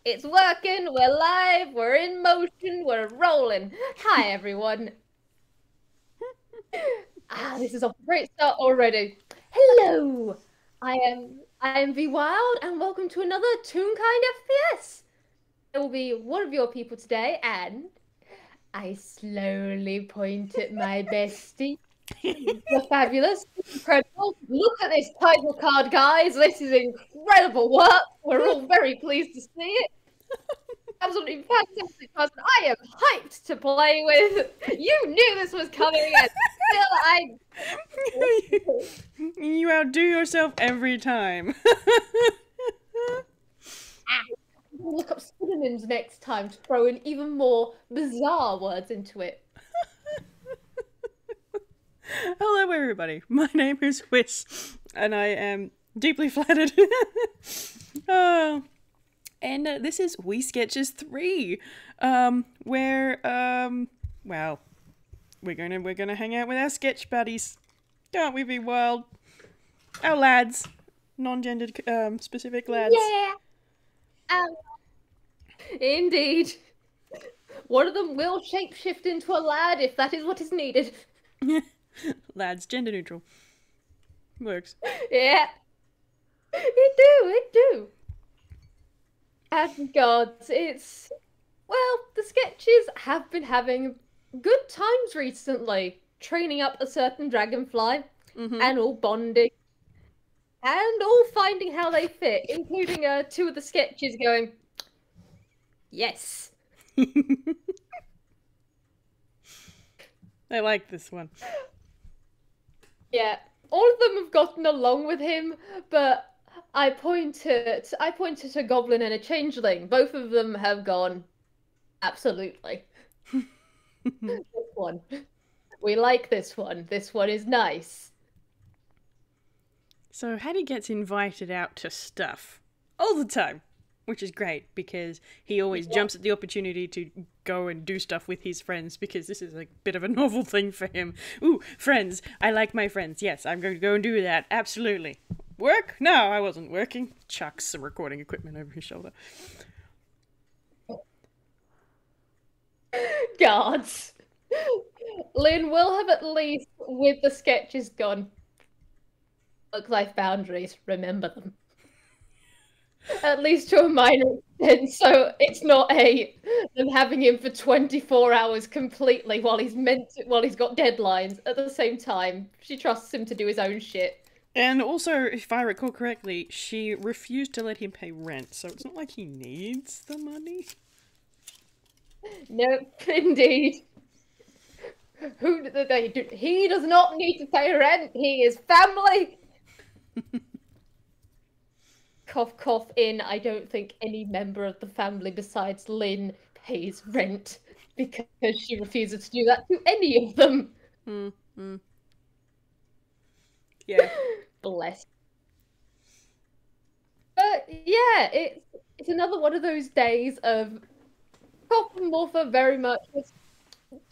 It's working, we're live, we're in motion, we're rolling. Hi everyone. This is off a great start already. Hello. I am Vwild and welcome to another Toonkind FPS. I will be one of your people today and I slowly point at my bestie. The fabulous, incredible. Look at this title card, guys. This is incredible work. We're all very pleased to see it. Absolutely fantastic person. I am hyped to play with. You knew this was coming, and still I. You outdo yourself every time. Look up synonyms next time to throw in even more bizarre words into it. Hello, everybody. My name is Whis, and I am deeply flattered. Oh, and this is We Sketches 3, where well, we're gonna hang out with our sketch buddies, can't we? Be wild, our lads, non-gendered specific lads. Yeah. Indeed. One of them will shapeshift into a lad if that is what is needed. Lads, gender neutral. Works. Yeah. It do. And gods, well, the sketches have been having good times recently, training up a certain dragonfly and all bonding and all finding how they fit, including two of the sketches going, yes. I like this one. Yeah, all of them have gotten along with him, but I pointed a goblin and a changeling. Both of them have gone, absolutely. This one. We like this one. This one is nice. So Haddy gets invited out to stuff all the time, which is great because he always jumps at the opportunity to go and do stuff with his friends because this is a bit of a novel thing for him. Ooh, friends. I like my friends. Yes, I'm going to go and do that. Absolutely. Work? No, I wasn't working. Chucks some recording equipment over his shoulder. Gods. Lynn will have at least, with the sketches gone, work-life boundaries, remember them. At least to a minor extent, so it's not them having him for 24 hours completely while he's got deadlines. At the same time, she trusts him to do his own shit. And also, if I recall correctly, she refused to let him pay rent, so it's not like he needs the money. Nope, indeed. He does not need to pay rent. He is family. Cough, cough in. I don't think any member of the family besides Lynn pays rent because she refuses to do that to any of them. Yeah. Bless. But yeah, it's another one of those days of Kop and Morpha very much. Do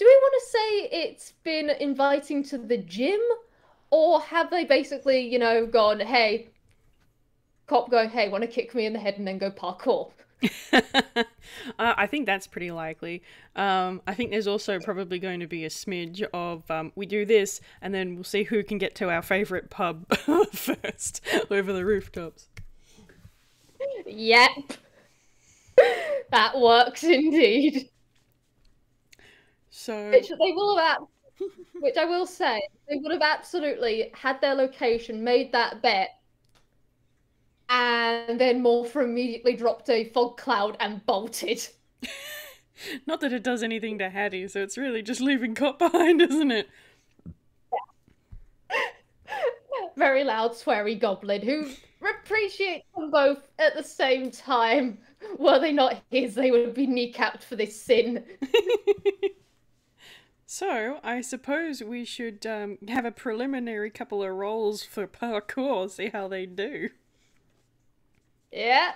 we want to say it's been inviting to the gym, or have they basically, gone, hey, Kop going, hey, want to kick me in the head and then go parkour? I think that's pretty likely. I think there's also probably going to be a smidge of we do this and then we'll see who can get to our favourite pub first over the rooftops. Yep. That works indeed. So Which I will say, they would have absolutely had their location, made that bet, and then Morpha immediately dropped a fog cloud and bolted. not that it does anything to Haddy, so it's really just leaving Kop behind, isn't it? Very loud, sweary goblin who appreciates them both at the same time. Were they not his, they would be kneecapped for this sin. So, I suppose we should have a preliminary couple of rolls for parkour, see how they do. Yep.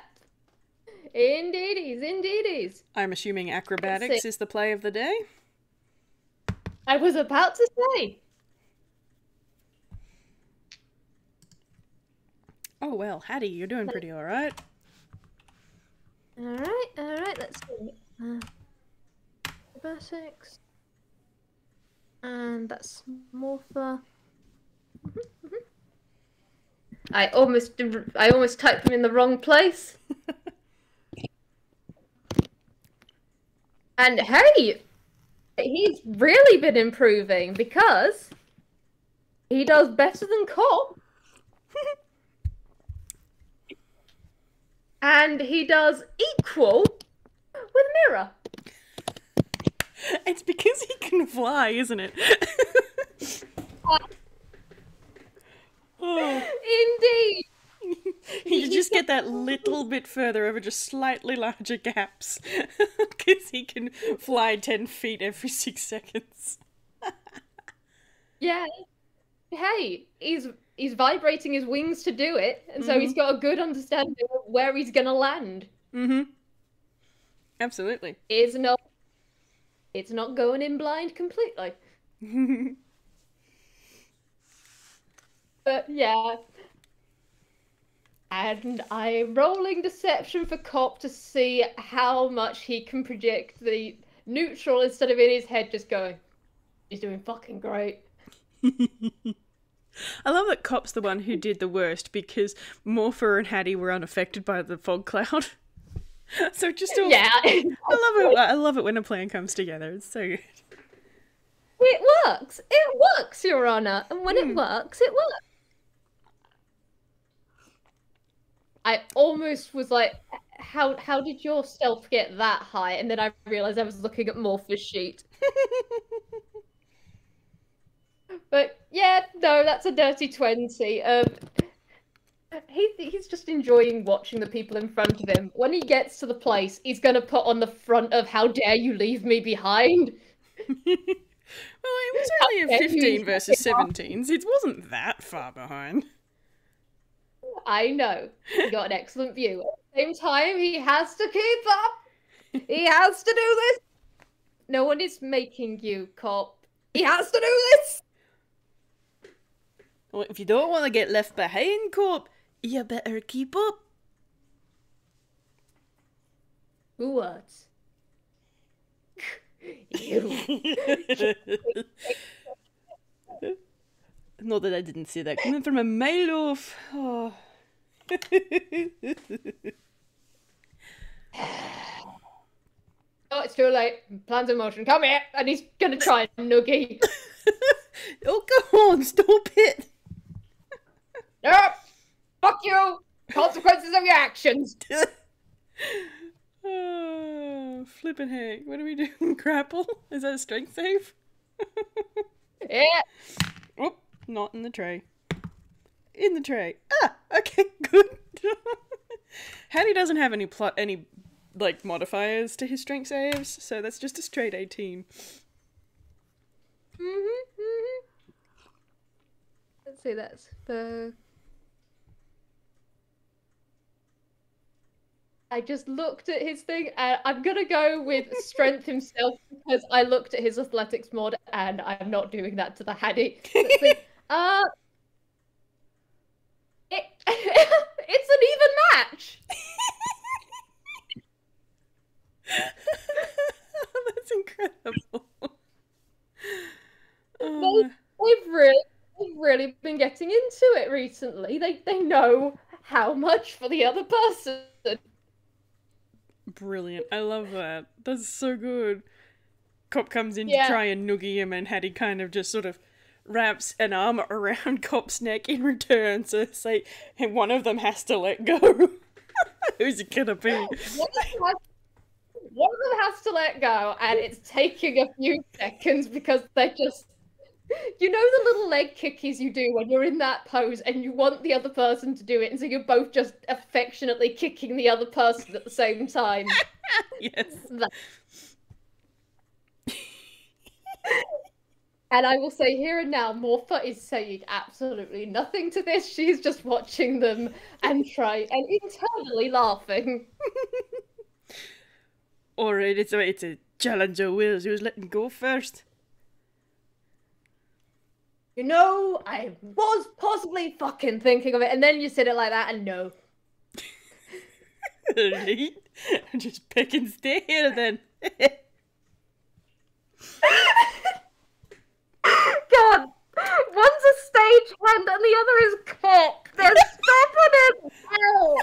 Indeedies. I'm assuming acrobatics is the play of the day? I was about to say. Oh well, Haddy, you're doing pretty alright. Alright, let's see. Basics. And that's Morpha. I almost typed them in the wrong place. And hey, he's really been improving because he does better than Kop. And he does equal with Mirror. It's because he can fly, isn't it? Oh. Indeed. You just get that little bit further over just slightly larger gaps. Because he can fly 10 feet every 6 seconds. Yeah. Hey, he's vibrating his wings to do it, and so he's got a good understanding of where he's gonna land. Mm-hmm. Absolutely. It's not going in blind completely. But yeah. And I'm rolling deception for Kop to see how much he can predict the neutral instead of in his head just going, he's doing fucking great. I love that Kop's the one who did the worst because Morpha and Haddy were unaffected by the fog cloud. So just all... Yeah. I love it when a plan comes together. It's so good. It works. It works, Your Honor. And when it works, it works. I almost was like, how did your stealth get that high? And then I realized I was looking at Morpha's sheet. But yeah, no, that's a dirty 20. He's just enjoying watching the people in front of him. When he gets to the place, he's gonna put on the front of "How dare you leave me behind." Well, it was only a 15 versus 17s. It wasn't that far behind. I know. He got an excellent view. At the same time, he has to keep up. He has to do this. No one is making you, Kop. He has to do this. Well, if you don't want to get left behind, Kop, you better keep up. Who words? You. Not that I didn't see that coming from a mile off. Oh. Oh, it's too late. Plans in motion. Come here. And he's gonna try and noogie. Oh, go on, stop it. Nope. Fuck you. Consequences of your actions. Oh, flippin' heck. What are we doing? Grapple? Is that a strength save? Yeah. Oh, not in the tray. In the tray. Ah, okay, good. Haddy doesn't have any like modifiers to his strength saves, so that's just a straight 18. Let's see, that's for... I just looked at his thing, and I'm gonna go with strength himself because I looked at his athletics mod, and I'm not doing that to the Haddy. Let's see. It's an even match. That's incredible. They've really been getting into it recently. They know how much for the other person. Brilliant. I love that. That's so good. Kop comes in to try and noogie him, and Haddy kind of just sort of wraps an arm around Kop's neck in return, so it's like one of them has to let go. Who's it gonna be? One of them has to let go, and it's taking a few seconds because they're just... You know the little leg kickies you do when you're in that pose and you want the other person to do it, and so you're both just affectionately kicking the other person at the same time? Yes. And I will say here and now, Morpha is saying absolutely nothing to this. She's just watching them and internally laughing. Alright, it's a challenge of Whis. Who's letting go first? You know, I was possibly fucking thinking of it, and then you said it like that, and no. Alright. Just pick and stay here then. God, one's a stage hand and the other is Kop. They're stopping it. Ow.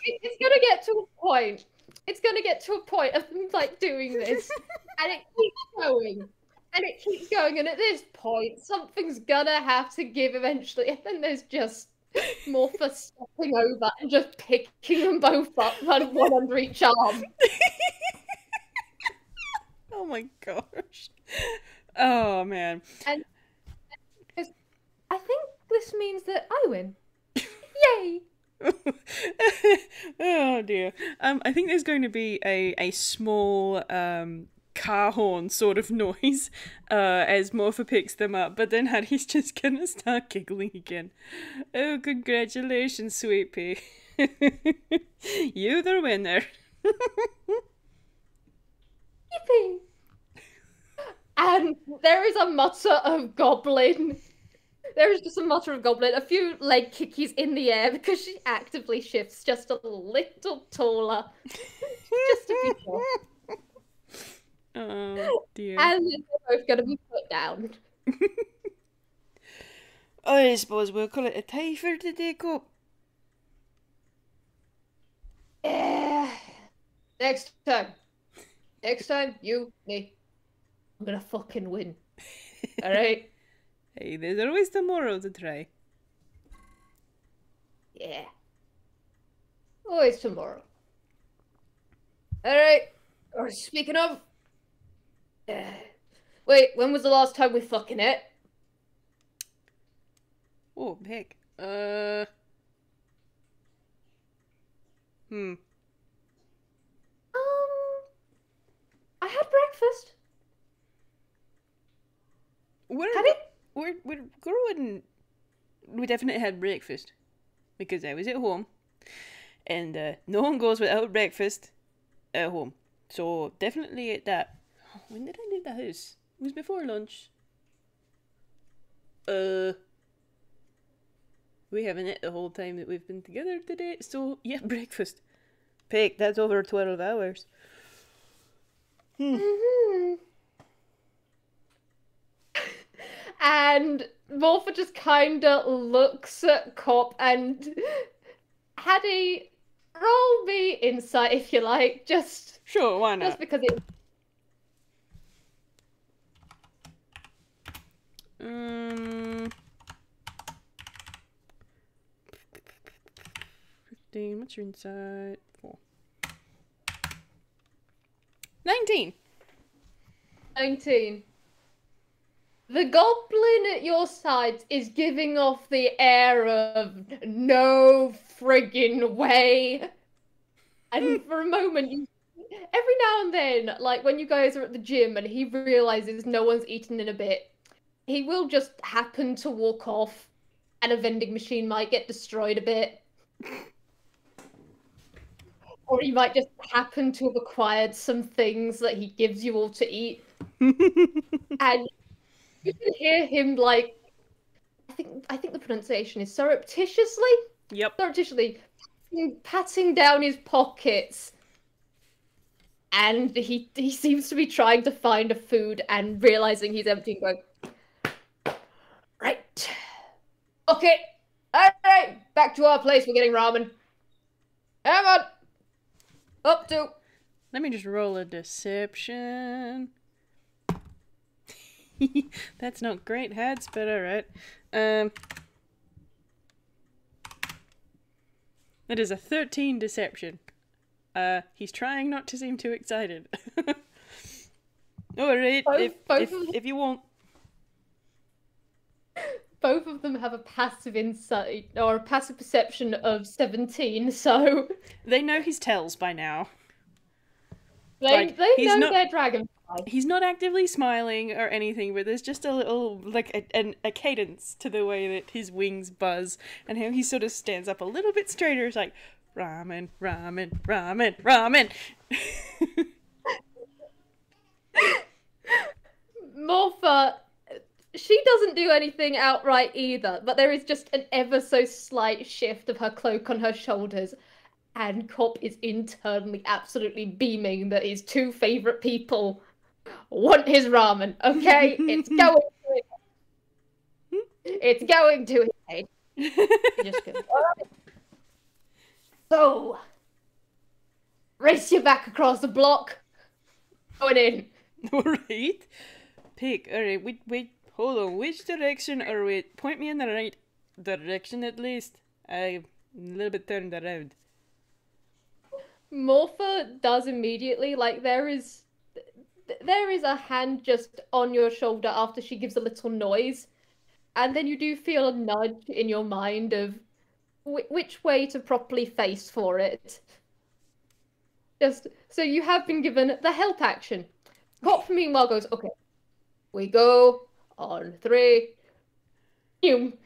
It's gonna get to a point. It's gonna get to a point of them like doing this, and it keeps going, and it keeps going, and at this point, something's gonna have to give eventually, and then there's just Morpha stepping over and just picking them both up, one under each arm. Oh my gosh. Oh man. And I think this means that I win. Yay! Oh dear. I think there's going to be a small car horn sort of noise as Morpha picks them up, but then Haddy's just gonna start giggling again. Oh, congratulations, sweet pea. You're the winner. Yippee! And there is a mutter of goblin. There is just a mutter of goblin, a few leg kickies in the air because she actively shifts just a little taller. Just to be sure. Oh dear. And they're both going to be put down. I suppose we'll call it a tie for today, Kop. Yeah. Next time, you, me. I'm gonna fucking win. Alright? Hey, there's always tomorrow to try. Yeah. Always tomorrow. Alright. Or speaking of... wait, when was the last time we fucking ate? Oh, heck. I had breakfast. We're growing. We definitely had breakfast because I was at home, and no one goes without breakfast at home. So definitely ate that. When did I leave the house? It was before lunch. We haven't ate the whole time that we've been together today. So yeah, breakfast. Pick. That's over 12 hours. And Morpha just kinda looks at Kop and Haddy, roll me insight if you like, just Sure, why not? just because it 15, what's your insight? 4. 19! 19. The goblin at your side is giving off the air of no friggin' way. And for a moment, every now and then, like when you guys are at the gym and he realizes no one's eaten in a bit, he will just happen to walk off and a vending machine might get destroyed a bit. Or he might just happen to have acquired some things that he gives you all to eat. And you can hear him like, I think the pronunciation is surreptitiously? Yep. Surreptitiously patting down his pockets. And he seems to be trying to find a food and realizing he's empty and going, right. Okay. Alright, back to our place, we're getting ramen. Hang on. Up to. Let me just roll a deception. That's not great hats, but alright. That is a 13 deception. He's trying not to seem too excited. Alright, if you want. Both of them have a passive insight, or a passive perception of 17, so... They know his tells by now. They know they're dragonfly. He's not actively smiling or anything, but there's just a little, like, a cadence to the way that his wings buzz, and how he sort of stands up a little bit straighter. It's like, ramen, ramen, ramen, ramen. Morpha she doesn't do anything outright either, but there is just an ever so slight shift of her cloak on her shoulders, and Kop is internally absolutely beaming that his two favorite people want his ramen. Okay, it's going to his head. It's going to his head. He just goes, all right. So, race your back across the block. Going in. Alright. Pick. Alright, wait, hold on. Which direction are we? Point me in the right direction at least. I'm a little bit turned around. Morpha does immediately, like there is a hand just on your shoulder after she gives a little noise, and then you do feel a nudge in your mind of which way to properly face for it. Just so you have been given the help action. Kop meanwhile goes, okay, we go on 3. Literally,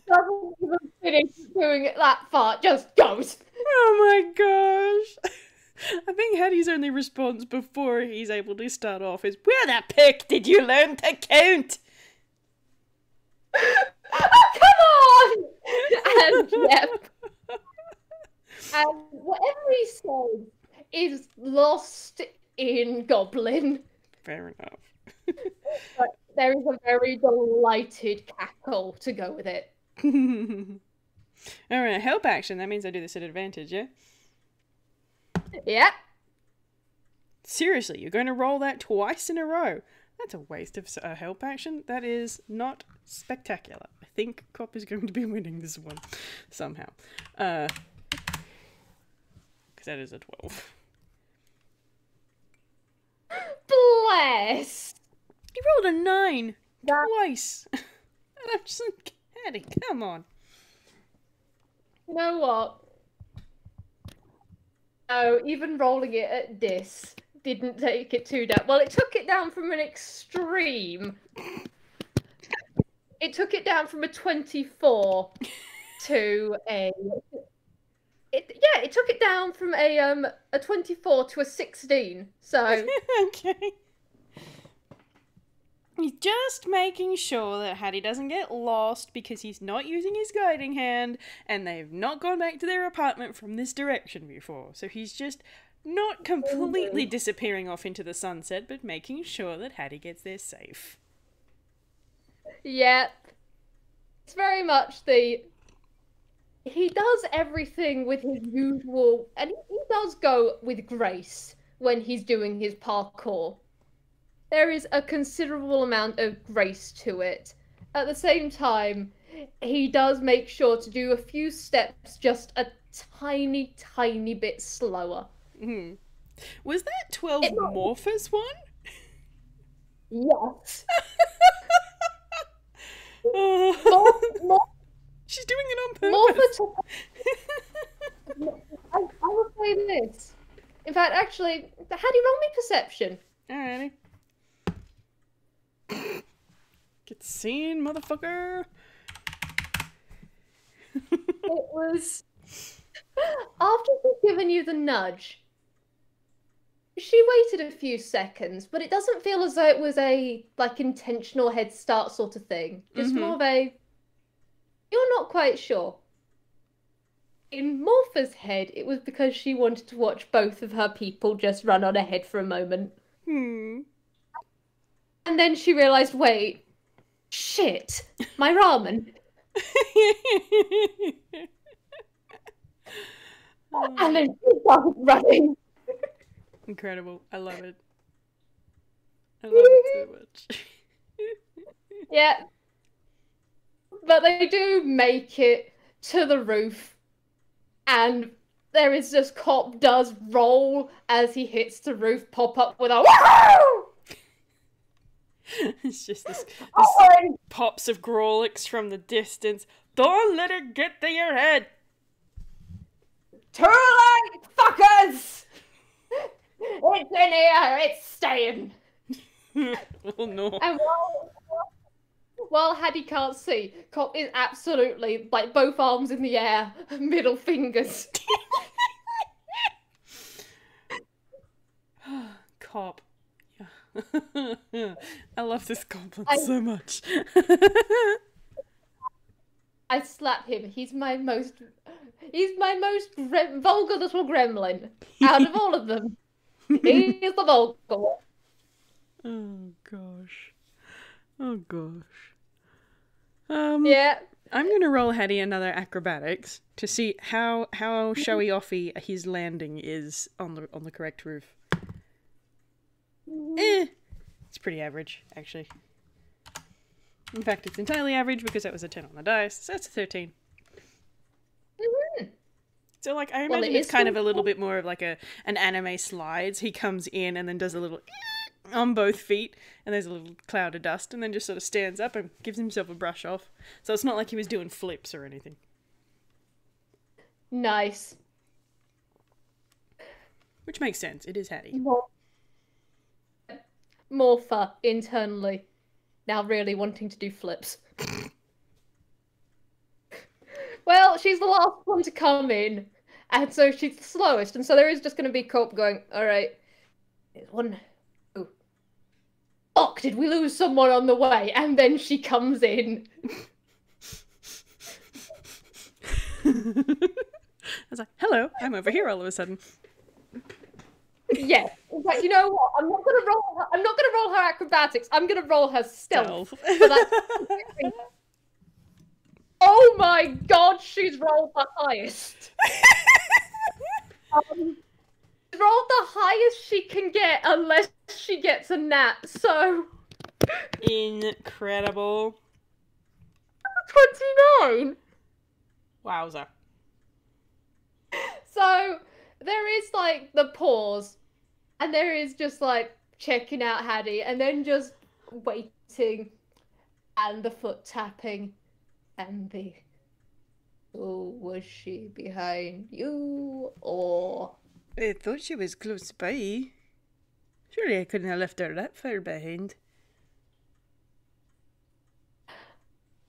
doesn't even finish doing it that far, just goes. Oh my gosh. I think Haddy's only response before he's able to start off is, where the pick did you learn to count? Oh, come on! And yep. And whatever he says is lost in Goblin. Fair enough. But there is a very delighted cackle to go with it. Alright, help action. That means I do this at advantage, yeah? Yep. Seriously, you're going to roll that twice in a row? That's a waste of a help action. That is not spectacular. I think Kop is going to be winning this one somehow. Because that is a 12. Bless! You rolled a 9 twice. And I'm just like, Haddy, come on. You know what? No, even rolling it at this didn't take it too down. Well, it took it down from an extreme. It took it down from a 24 to a... It took it down from a 24 to a 16. So Okay. He's just making sure that Haddy doesn't get lost because he's not using his guiding hand and they've not gone back to their apartment from this direction before. So he's just not completely disappearing off into the sunset, but making sure that Haddy gets there safe. yeah, it's very much the... He does everything with his usual... And he does go with grace when he's doing his parkour. There is a considerable amount of grace to it. At the same time, he does make sure to do a few steps just a tiny, tiny bit slower. Mm. Was that 12 Morpha's one? Yes. She's doing it on purpose. I will say this. In fact, actually, how do you roll me perception? Alrighty. Get seen, motherfucker. It was... After she'd given you the nudge, she waited a few seconds, but it doesn't feel as though it was a, like, intentional head start sort of thing. Just more of a... You're not quite sure. In Morpha's head, it was because she wanted to watch both of her people just run on ahead for a moment. And then she realised, wait, shit, my ramen. And then she started running. Incredible. I love it. I love it so much. Yeah. But they do make it to the roof. And there is just Kop does roll as he hits the roof, pop up with a woohoo! It's just this pops of Grolix from the distance. Don't let it get to your head. Too late, fuckers! It's in here, it's staying. Oh no. And while Haddy can't see, Kop is absolutely, like, both arms in the air, middle fingers. Kop. Yeah. I love this goblin so much. I slap him. He's my most vulgar little gremlin out of all of them. He's the vulgar one. Oh gosh. Oh gosh. Yeah. I'm gonna roll Haddy another acrobatics to see how showy offy his landing is on the correct roof. It's pretty average, actually. In fact, it's entirely average because that was a 10 on the dice, so that's a 13. So, like, I imagine it's kind of a little bit more of like an anime slides. He comes in and then does a little on both feet, and there's a little cloud of dust, and then just sort of stands up and gives himself a brush off. So it's not like he was doing flips or anything. Nice. Which makes sense. It is Haddy. Morpha internally. Now really wanting to do flips. Well, she's the last one to come in, and so she's the slowest, and so there is just going to be Kop going, alright, there's one. Oh. Fuck, did we lose someone on the way? And then she comes in. I was like, hello, I'm over here all of a sudden. Yeah, but you know what? I'm not gonna roll her acrobatics. I'm gonna roll her stealth. Oh my god, she's rolled the highest. Rolled the highest she can get unless she gets a nat. So incredible. 29. Wowza. So there is like the pause, and there is just like checking out Haddy, and then just waiting, and the foot tapping, and the oh, was she behind you or? I thought she was close by. Surely I couldn't have left her that far behind.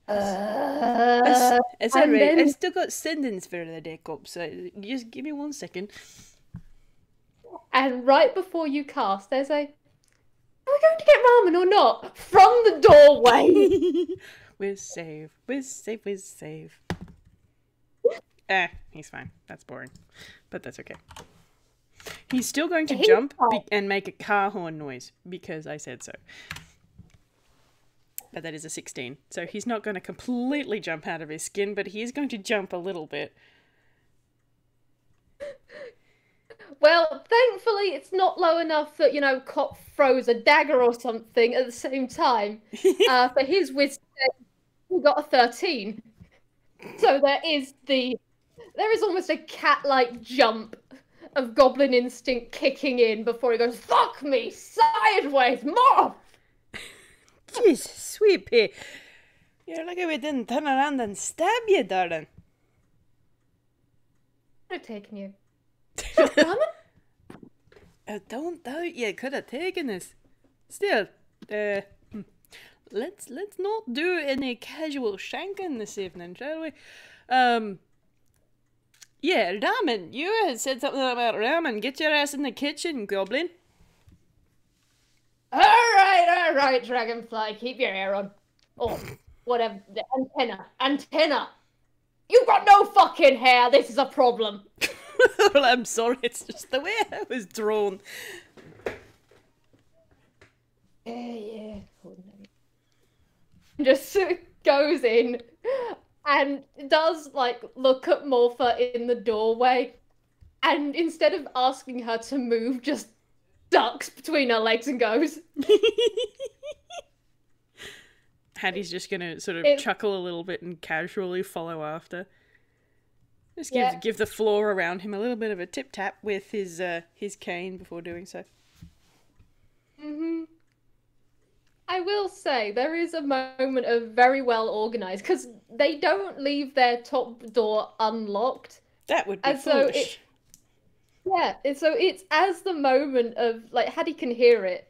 It's alright. Then... I've still got sendings for the deck up, so just give me 1 second. And right before you cast, there's a... Are we going to get ramen or not? From the doorway! Whiz save. Whiz save, whiz save. He's fine. That's boring. But that's okay. He's still going to jump and make a car horn noise, because I said so. But that is a 16. So he's not going to completely jump out of his skin, but he is going to jump a little bit. Well, thankfully it's not low enough that, you know, Kop throws a dagger or something at the same time. For his wisdom, he got a 13. So there is almost a cat-like jump of goblin instinct kicking in before he goes, fuck me, sideways, more! Jesus, sweet pea. You're lucky we didn't turn around and stab you, darling. Could have taken you. I don't doubt you could have taken us. Still, let's not do any casual shanking this evening, shall we? Yeah, ramen. You had said something about ramen. Get your ass in the kitchen, goblin. All right, Dragonfly. Keep your hair on. Oh, whatever. The antenna. You've got no fucking hair. This is a problem. Well, I'm sorry. It's just the way I was drawn. Yeah. Just goes in and does, like, look at Morpha in the doorway, and instead of asking her to move, just ducks between her legs and goes. Haddy's just gonna sort of chuckle a little bit and casually follow after. Just give the floor around him a little bit of a tip tap with his cane before doing so. I will say there is a moment of very well organised, because they don't leave their top door unlocked. That would be foolish. So it's as the moment of, like, Haddy can hear it.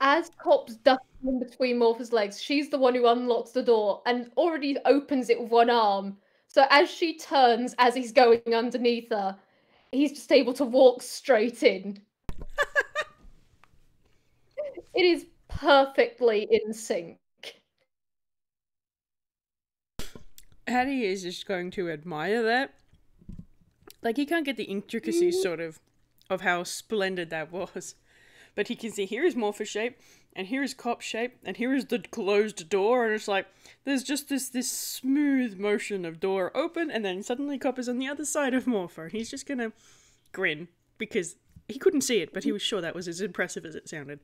As Kop's ducking in between Morpha's legs, she's the one who unlocks the door and already opens it with one arm. So as she turns, as he's going underneath her, he's just able to walk straight in. It is perfectly in sync. Haddy is just going to admire that. Like, he can't get the intricacies, sort of how splendid that was. But he can see here is Morpha's shape, and here is Kop's shape, and here is the closed door, and it's like, there's just this smooth motion of door open, and then suddenly Kop is on the other side of Morpha, and he's just gonna grin, because he couldn't see it, but he was sure that was as impressive as it sounded.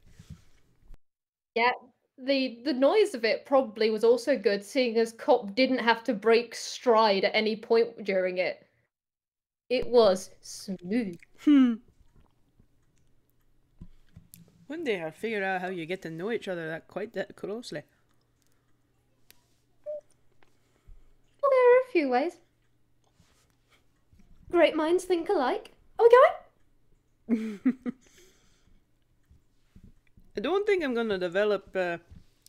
Yeah, the noise of it probably was also good, seeing as Kop didn't have to break stride at any point during it. It was smooth. One day I'll figure out how you get to know each other quite that closely. Well, there are a few ways. Great minds think alike. Are we going? I don't think I'm gonna develop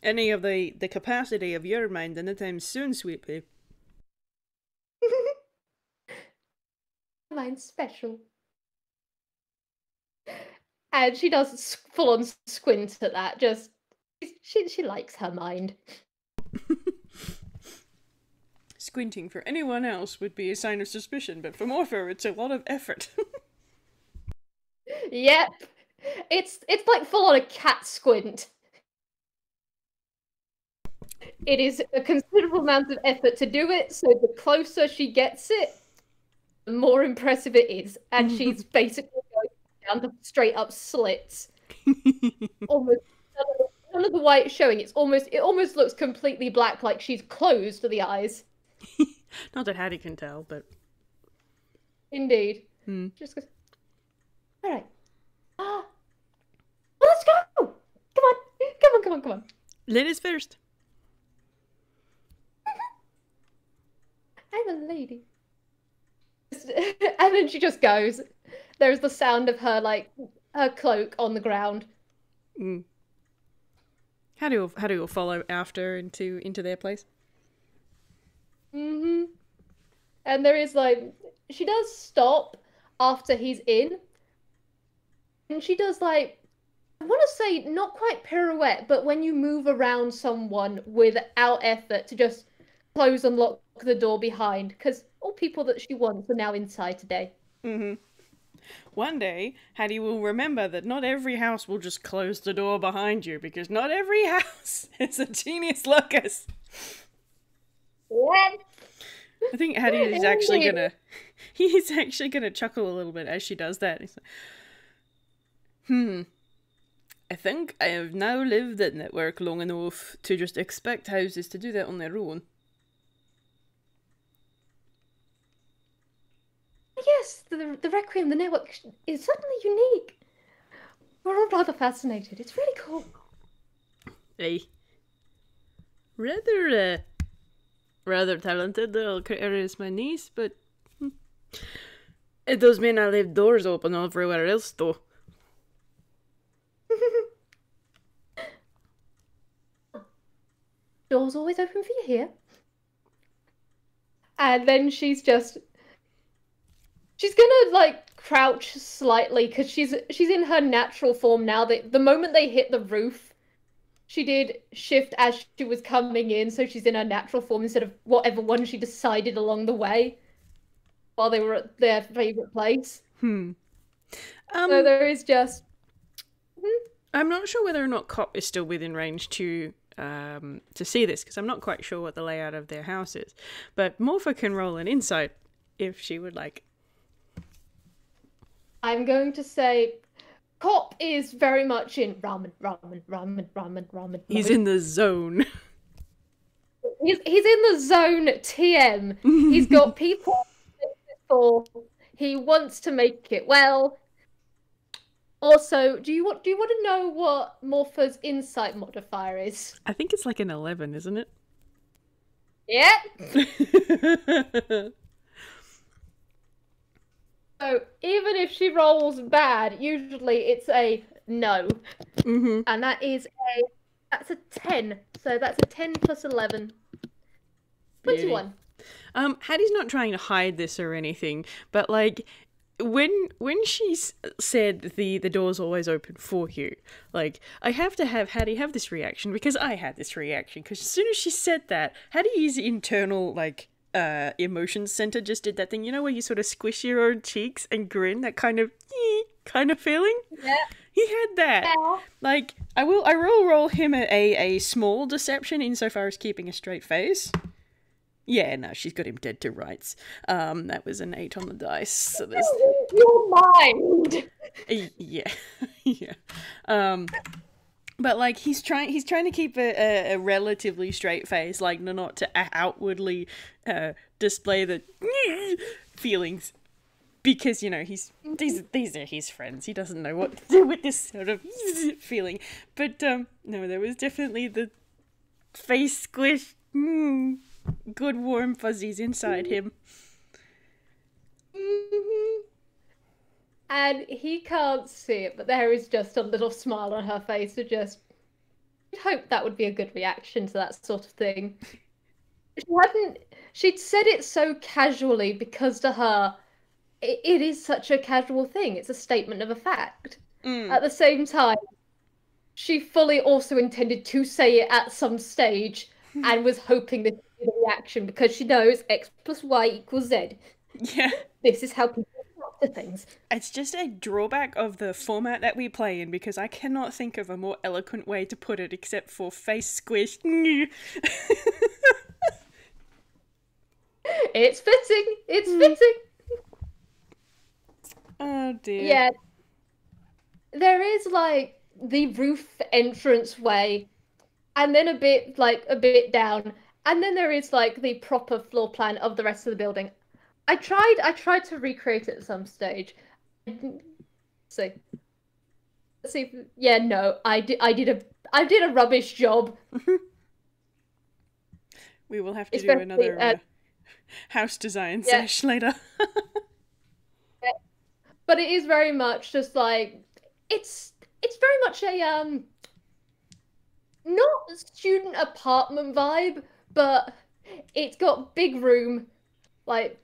any of the capacity of your mind anytime soon, sweet pea. Mine's special. And she does full-on squint at that. Just she likes her mind. Squinting for anyone else would be a sign of suspicion, but for Morpha, it's a lot of effort. Yep, it's like full-on a cat squint. It is a considerable amount of effort to do it, so the closer she gets it, the more impressive it is. And she's basically going down the straight up slits. Almost none of the white showing. It almost looks completely black, like she's closed the eyes. Not that Haddy can tell, but Indeed. Just goes, all right. Well, let's go. Come on. ladies first. I'm a lady. And then she just goes. There's the sound of her, like, her cloak on the ground. Haddy will follow after into their place. And there is, like, she does stop after he's in. And she does, like, I want to say not quite pirouette, but when you move around someone without effort to just close and lock the door behind, because all people that she wants are now inside today. One day, Haddy will remember that not every house will just close the door behind you, because not every house is a genius locus. What? I think Haddy is actually gonna... He's actually gonna chuckle a little bit as she does that. He's like, I think I have now lived at Network long enough to just expect houses to do that on their own. Yes, the Requiem, the network, is certainly unique. We're all rather fascinated. It's really cool. Hey. Rather talented little critter is my niece, but it does mean I leave doors open everywhere else, though. Door's always open for you here. And then she's gonna, like, crouch slightly, because she's in her natural form now. The moment they hit the roof, she did shift as she was coming in, so she's in her natural form instead of whatever one she decided along the way while they were at their favourite place. So there is just... I'm not sure whether or not Kop is still within range to see this, because I'm not quite sure what the layout of their house is. But Morpha can roll an insight if she would like. I'm going to say Kop is very much in ramen. He's in the zone. He's in the zone, TM. He's got people for. He wants to make it well. Also, do you want to know what Morpha's insight modifier is? I think it's like an 11, isn't it? Yeah. So even if she rolls bad, usually it's a no. And that's a 10. So that's a 10 plus 11. 21. Hattie's not trying to hide this or anything, but like when she said the door's always open for you, like, I have to have Haddy have this reaction because I had this reaction, because as soon as she said that, Haddy's internal, like, emotions center just did that thing, you know, where you sort of squish your own cheeks and grin, that kind of feeling. Yeah. He had that. Yeah. Like, I will roll him a small deception insofar as keeping a straight face. Yeah, no, she's got him dead to rights. That was an 8 on the dice. So there's... Your mind. Yeah, yeah. But like he's trying to keep a relatively straight face, like not to outwardly display the feelings, because, you know, these are his friends. He doesn't know what to do with this sort of feeling. But no, there was definitely the face squish. Good warm fuzzies inside him. And he can't see it, but there is just a little smile on her face. So just, I'd hope that would be a good reaction to that sort of thing. She'd said it so casually because to her, it is such a casual thing. It's a statement of a fact. At the same time, she fully also intended to say it at some stage and was hoping this would be the reaction, because she knows X plus Y equals Z. Yeah. This is how people react to things. It's just a drawback of the format that we play in, because I cannot think of a more eloquent way to put it except for face squish. It's fitting. It's fitting. Oh dear. Yeah. There is like the roof entrance way, and then a bit down, and then there is like the proper floor plan of the rest of the building. I tried to recreate it at some stage. See. Yeah, no, I did a rubbish job. We will have to do another house design sesh later. But it is very much just like it's very much a not student apartment vibe, but it's got big room, like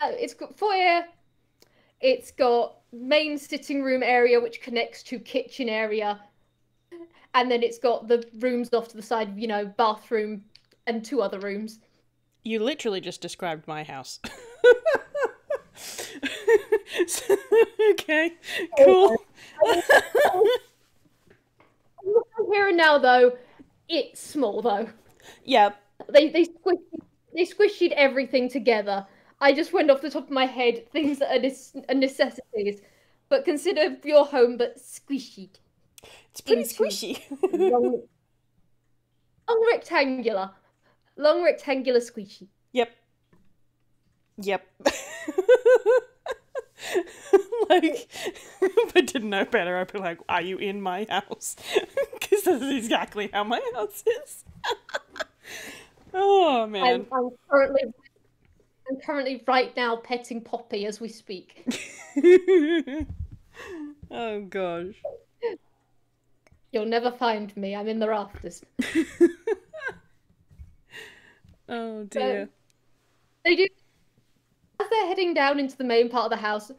it's got foyer, it's got main sitting room area which connects to kitchen area, and then it's got the rooms off to the side, you know, bathroom and 2 other rooms. You literally just described my house. Okay, cool. Here and now, though, it's small though. Yeah. They squished everything together. I just went off the top of my head things that are necessities, but consider your home but squishy. It's pretty squishy. long rectangular squishy. Yep. Like, if I didn't know better, I'd be like, are you in my house? Because this is exactly how my house is. Oh, man. I'm currently right now petting Poppy as we speak. Oh, gosh. You'll never find me. I'm in the rafters. Oh, dear. They do. As they're heading down into the main part of the house,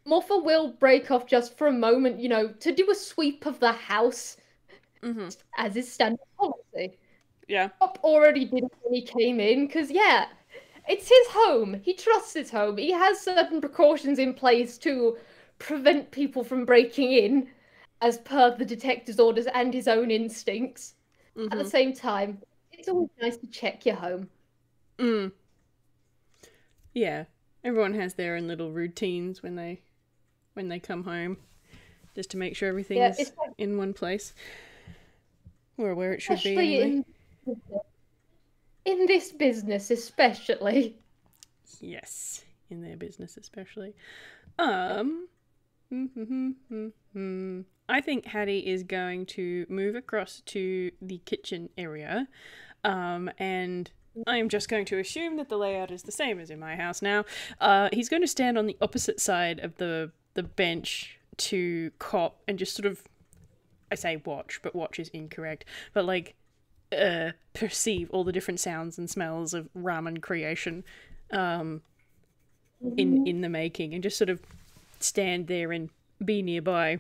Morpha will break off just for a moment, you know, to do a sweep of the house, as is standard policy. Yeah. Pop already did it when he came in, because, yeah, it's his home. He trusts his home. He has certain precautions in place to prevent people from breaking in, as per the detective's orders and his own instincts. At the same time, it's always nice to check your home. Yeah. Everyone has their own little routines when they come home, just to make sure everything is in one place, or where it should be. Anyway. In this business, especially. Yes, in their business, especially. I think Haddy is going to move across to the kitchen area, and I am just going to assume that the layout is the same as in my house now. He's going to stand on the opposite side of the bench to Kop and just sort of, I say watch, but watch is incorrect, but like perceive all the different sounds and smells of ramen creation in the making, and just sort of stand there and be nearby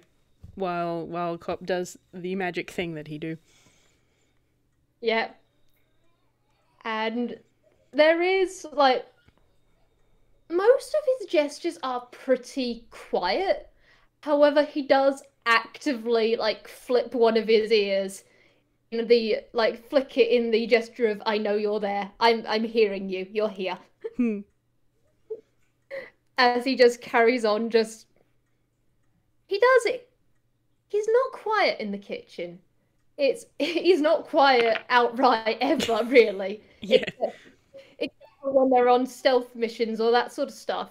while Kop does the magic thing that he do. Yeah. And there is, like, most of his gestures are pretty quiet. However, he does actively, like, flip one of his ears in the, like, flick it in the gesture of, I know you're there. I'm hearing you. You're here. As he just carries on, just... He does it. He's not quiet in the kitchen. He's not quiet outright ever, really. Yeah. Except for when they're on stealth missions or that sort of stuff.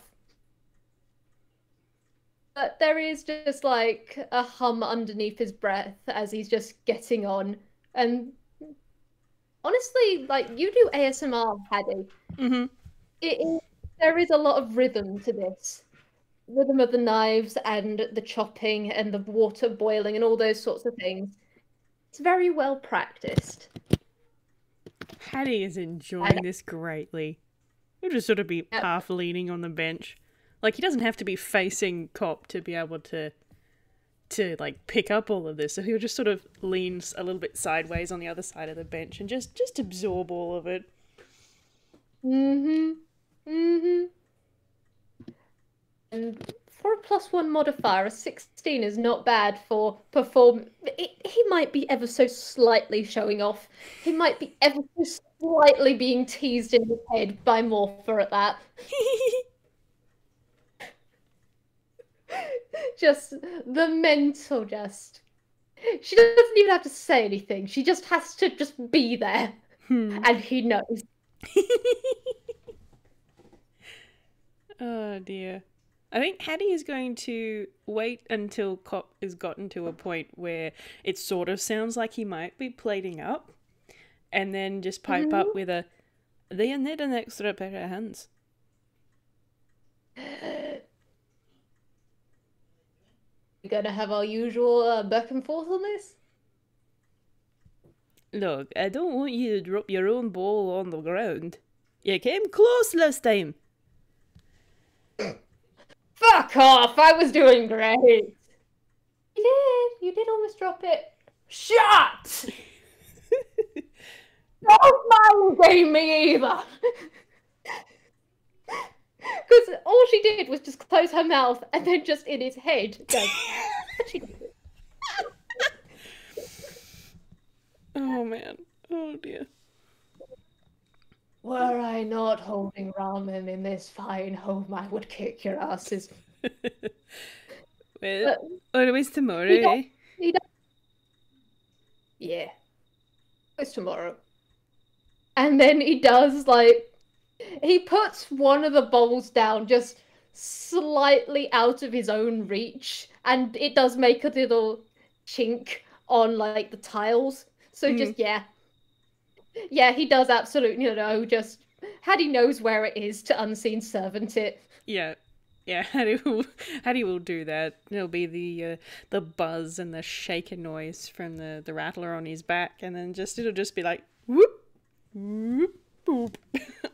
But there is just like a hum underneath his breath as he's just getting on. And honestly, like, you do ASMR, Haddy. There is a lot of rhythm to this. Rhythm of the knives and the chopping and the water boiling and all those sorts of things. It's very well practiced. Haddy is enjoying this greatly. He'll just sort of be half leaning on the bench. Like, he doesn't have to be facing Kop to be able to like pick up all of this. So he'll just sort of lean a little bit sideways on the other side of the bench and just absorb all of it. And for a +1 modifier, a 16 is not bad for perform. He might be ever so slightly showing off. He might be ever so slightly being teased in his head by Morpha at that. Just the mental just. She doesn't even have to say anything. She just has to just be there. And he knows. Oh dear. I think Haddy is going to wait until Kop has gotten to a point where it sort of sounds like he might be plating up, and then just pipe up with a, "They need an extra pair of hands." We're gonna have our usual back and forth on this? Look, I don't want you to drop your own ball on the ground. You came close last time. Fuck off! I was doing great! You did almost drop it. Shut! Don't mind me either! Because all she did was just close her mouth and then just in his head go, Oh man. Oh dear. Were I not holding ramen in this fine home, I would kick your asses. Well, always tomorrow, eh? Yeah. It's tomorrow. And then he does, like, he puts one of the bowls down just slightly out of his own reach, and it does make a little chink on, like, the tiles. So just, yeah. Yeah, he does absolutely, just... Haddy knows where it is to unseen servant it. Yeah. Yeah, Haddy will do that. It'll be the buzz and the shaking noise from the rattler on his back, and then it'll just be like, whoop, whoop, boop,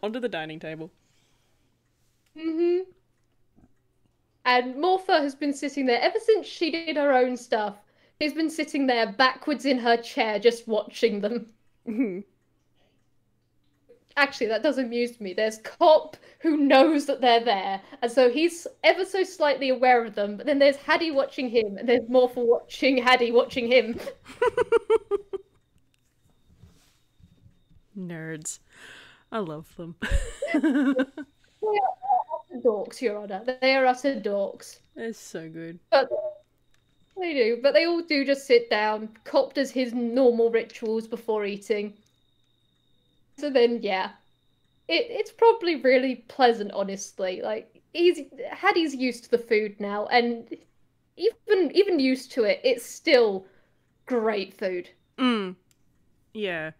onto the dining table. And Morpha has been sitting there ever since she did her own stuff. She's been sitting there backwards in her chair just watching them. Actually, that does amuse me. There's Kop, who knows that they're there, and so he's ever so slightly aware of them, but then there's Haddy watching him, and there's Morpha watching Haddy watching him. Nerds. I love them. They are utter dorks, Your Honor. They are utter dorks. It's so good. But they do, but they all do just sit down. Kop does his normal rituals before eating. So then, yeah, it's probably really pleasant, honestly. Like, Haddy's used to the food now, and even used to it, it's still great food. Yeah.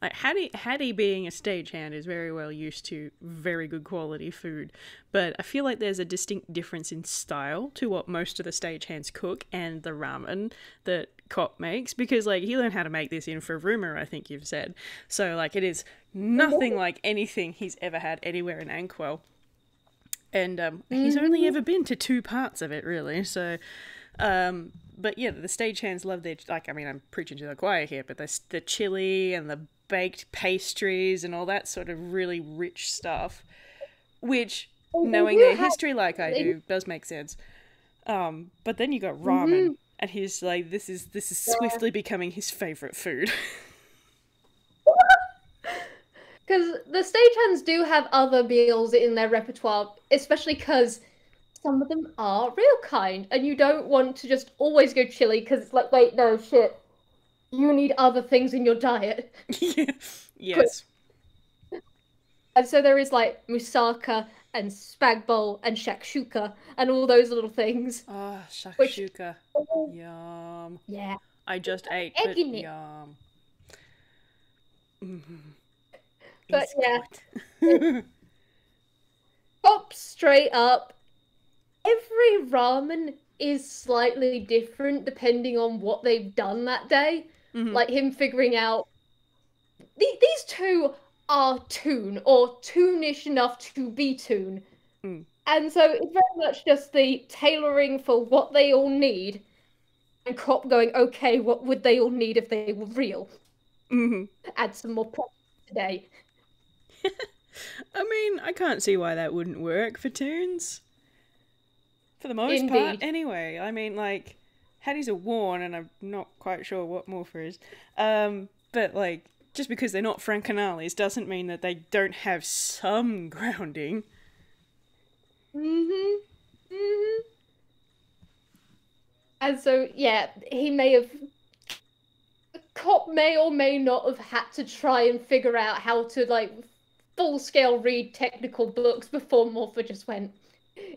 Like, Haddy being a stagehand is very well used to very good quality food, but I feel like there's a distinct difference in style to what most of the stagehands cook and the ramen that Kop makes, because, like, he learned how to make this in Rumor, I think you've said. So, like, it is nothing like anything he's ever had anywhere in Ankwell. And he's only ever been to 2 parts of it, really. So, but yeah, the stagehands love their, like, I mean, I'm preaching to the choir here, but the chili and the baked pastries and all that sort of really rich stuff, which, knowing their history like I do, does make sense. But then you got ramen, and he's like, this is swiftly becoming his favourite food. Because the stagehands do have other meals in their repertoire, especially because some of them are real kind, and you don't want to just always go chili because it's like, wait, no, shit. You need other things in your diet. Yeah. Yes. And so there is like moussaka and spag bowl and shakshuka and all those little things. Ah, shakshuka. Yum. Yeah. I just ate, but yum. But yeah. Pop straight up. Every ramen is slightly different depending on what they've done that day. Like him figuring out these two are toon or toonish enough to be toon. And so it's very much just the tailoring for what they all need and Kop going, okay, what would they all need if they were real? Add some more props today. I mean, I can't see why that wouldn't work for toons. For the most part, anyway. I mean, like, Haddy's a Warn, and I'm not quite sure what Morpha is. But, like, just because they're not Frankenales doesn't mean that they don't have some grounding. And so, yeah, he may have... Kop may or may not have had to try and figure out how to, like, full-scale read technical books before Morpha just went,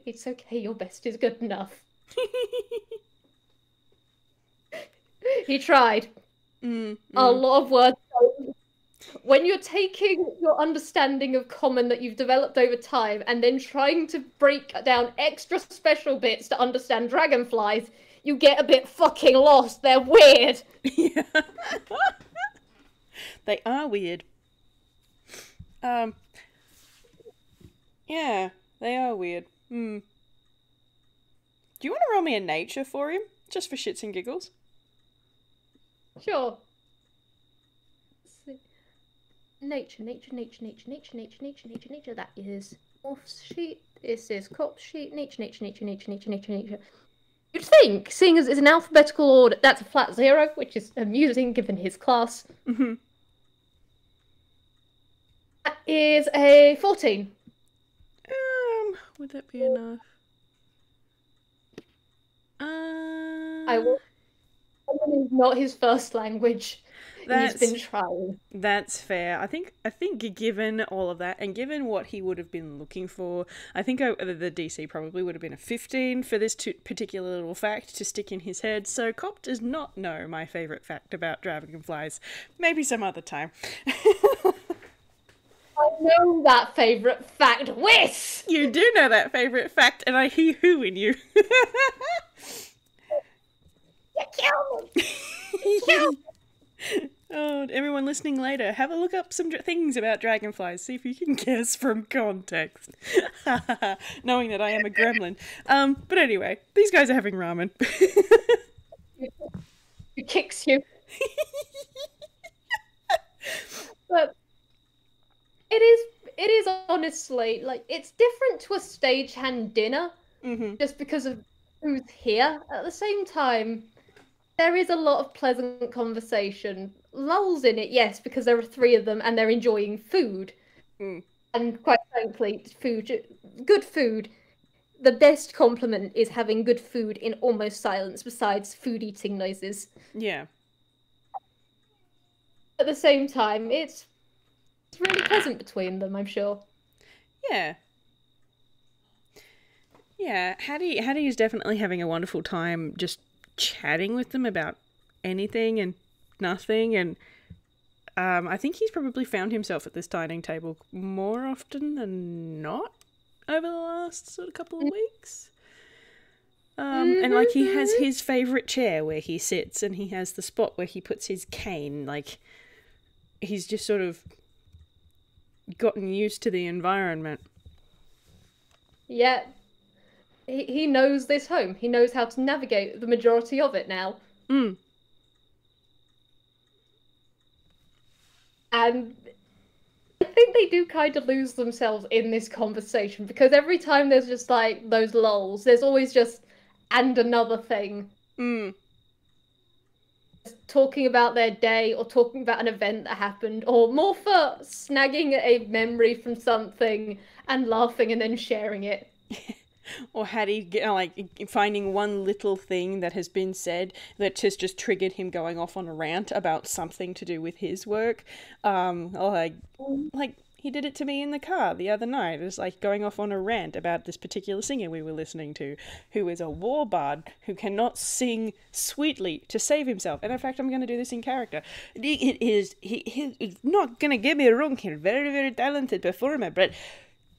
it's okay, your best is good enough. He tried. A lot of words. When you're taking your understanding of common that you've developed over time and then trying to break down extra special bits to understand dragonflies, you get a bit fucking lost. They're weird. Yeah. They are weird. Yeah, they are weird. Do you want to roll me a nature for him? Just for shits and giggles? Sure. Nature. That is Morph's sheet. This is Kop's sheet. Nature. You'd think, seeing as it's an alphabetical order, that's a flat 0, which is amusing given his class. That is a 14. Would that be enough? Common is not his first language. He's been trying. That's fair. I think given all of that, and given what he would have been looking for, I think the DC probably would have been a 15 for this particular little fact to stick in his head. So Kop does not know my favourite fact about dragonflies. Maybe some other time. I know that favourite fact, Whis! You do know that favourite fact, and I hee-hoo in you. You killed me! You killed me! Oh, everyone listening later, have a look up some things about dragonflies, see if you can guess from context. Knowing that I am a gremlin. But anyway, these guys are having ramen. He kicks you. But it is honestly, like, it's different to a stagehand dinner, just because of who's here. At the same time, there is a lot of pleasant conversation. Lulls in it, yes, because there are 3 of them and they're enjoying food. And quite frankly, good food. The best compliment is having good food in almost silence besides food eating noises. Yeah. At the same time, it's really pleasant between them, I'm sure. Yeah. Yeah, Haddy is definitely having a wonderful time just chatting with them about anything and nothing, and I think he's probably found himself at this dining table more often than not over the last sort of couple of weeks. And like he has his favourite chair where he sits, and he has the spot where he puts his cane. Like, he's just sort of gotten used to the environment. Yet he knows this home. He knows how to navigate the majority of it now. Mm. And I think they do kind of lose themselves in this conversation because every time there's just like those lulls, there's always just and another thing. Mm. Talking about their day or talking about an event that happened or Morpha snagging a memory from something and laughing and then sharing it. Or Haddy, like, finding one little thing that has been said that has just triggered him going off on a rant about something to do with his work. Or like he did it to me in the car the other night. It was like going off on a rant about this particular singer we were listening to, who is a war bard who cannot sing sweetly to save himself. And in fact, I'm going to do this in character. He's not going to get me wrong here. Very, very talented performer, but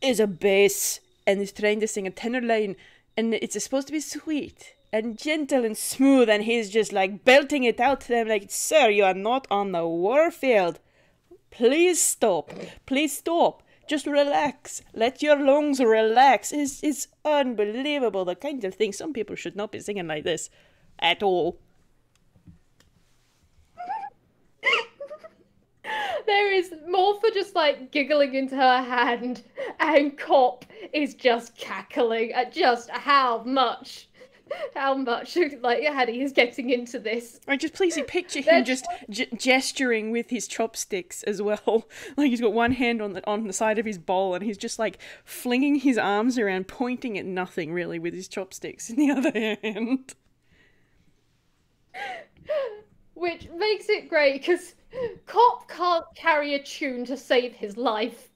is a bass and is trying to sing a tenor line, and it's supposed to be sweet and gentle and smooth, and he's just like belting it out to them like, sir, you are not on the warfield. Please stop. Please stop. Just relax. Let your lungs relax. It's unbelievable, the kind of thing. Some people should not be singing like this at all. There is Morpha just like giggling into her hand, and Kop is just cackling at just how much like Haddy is getting into this. I just please picture him just gesturing with his chopsticks as well. Like he's got one hand on the side of his bowl, and he's just like flinging his arms around, pointing at nothing really with his chopsticks in the other hand. Which makes it great because Kop can't carry a tune to save his life.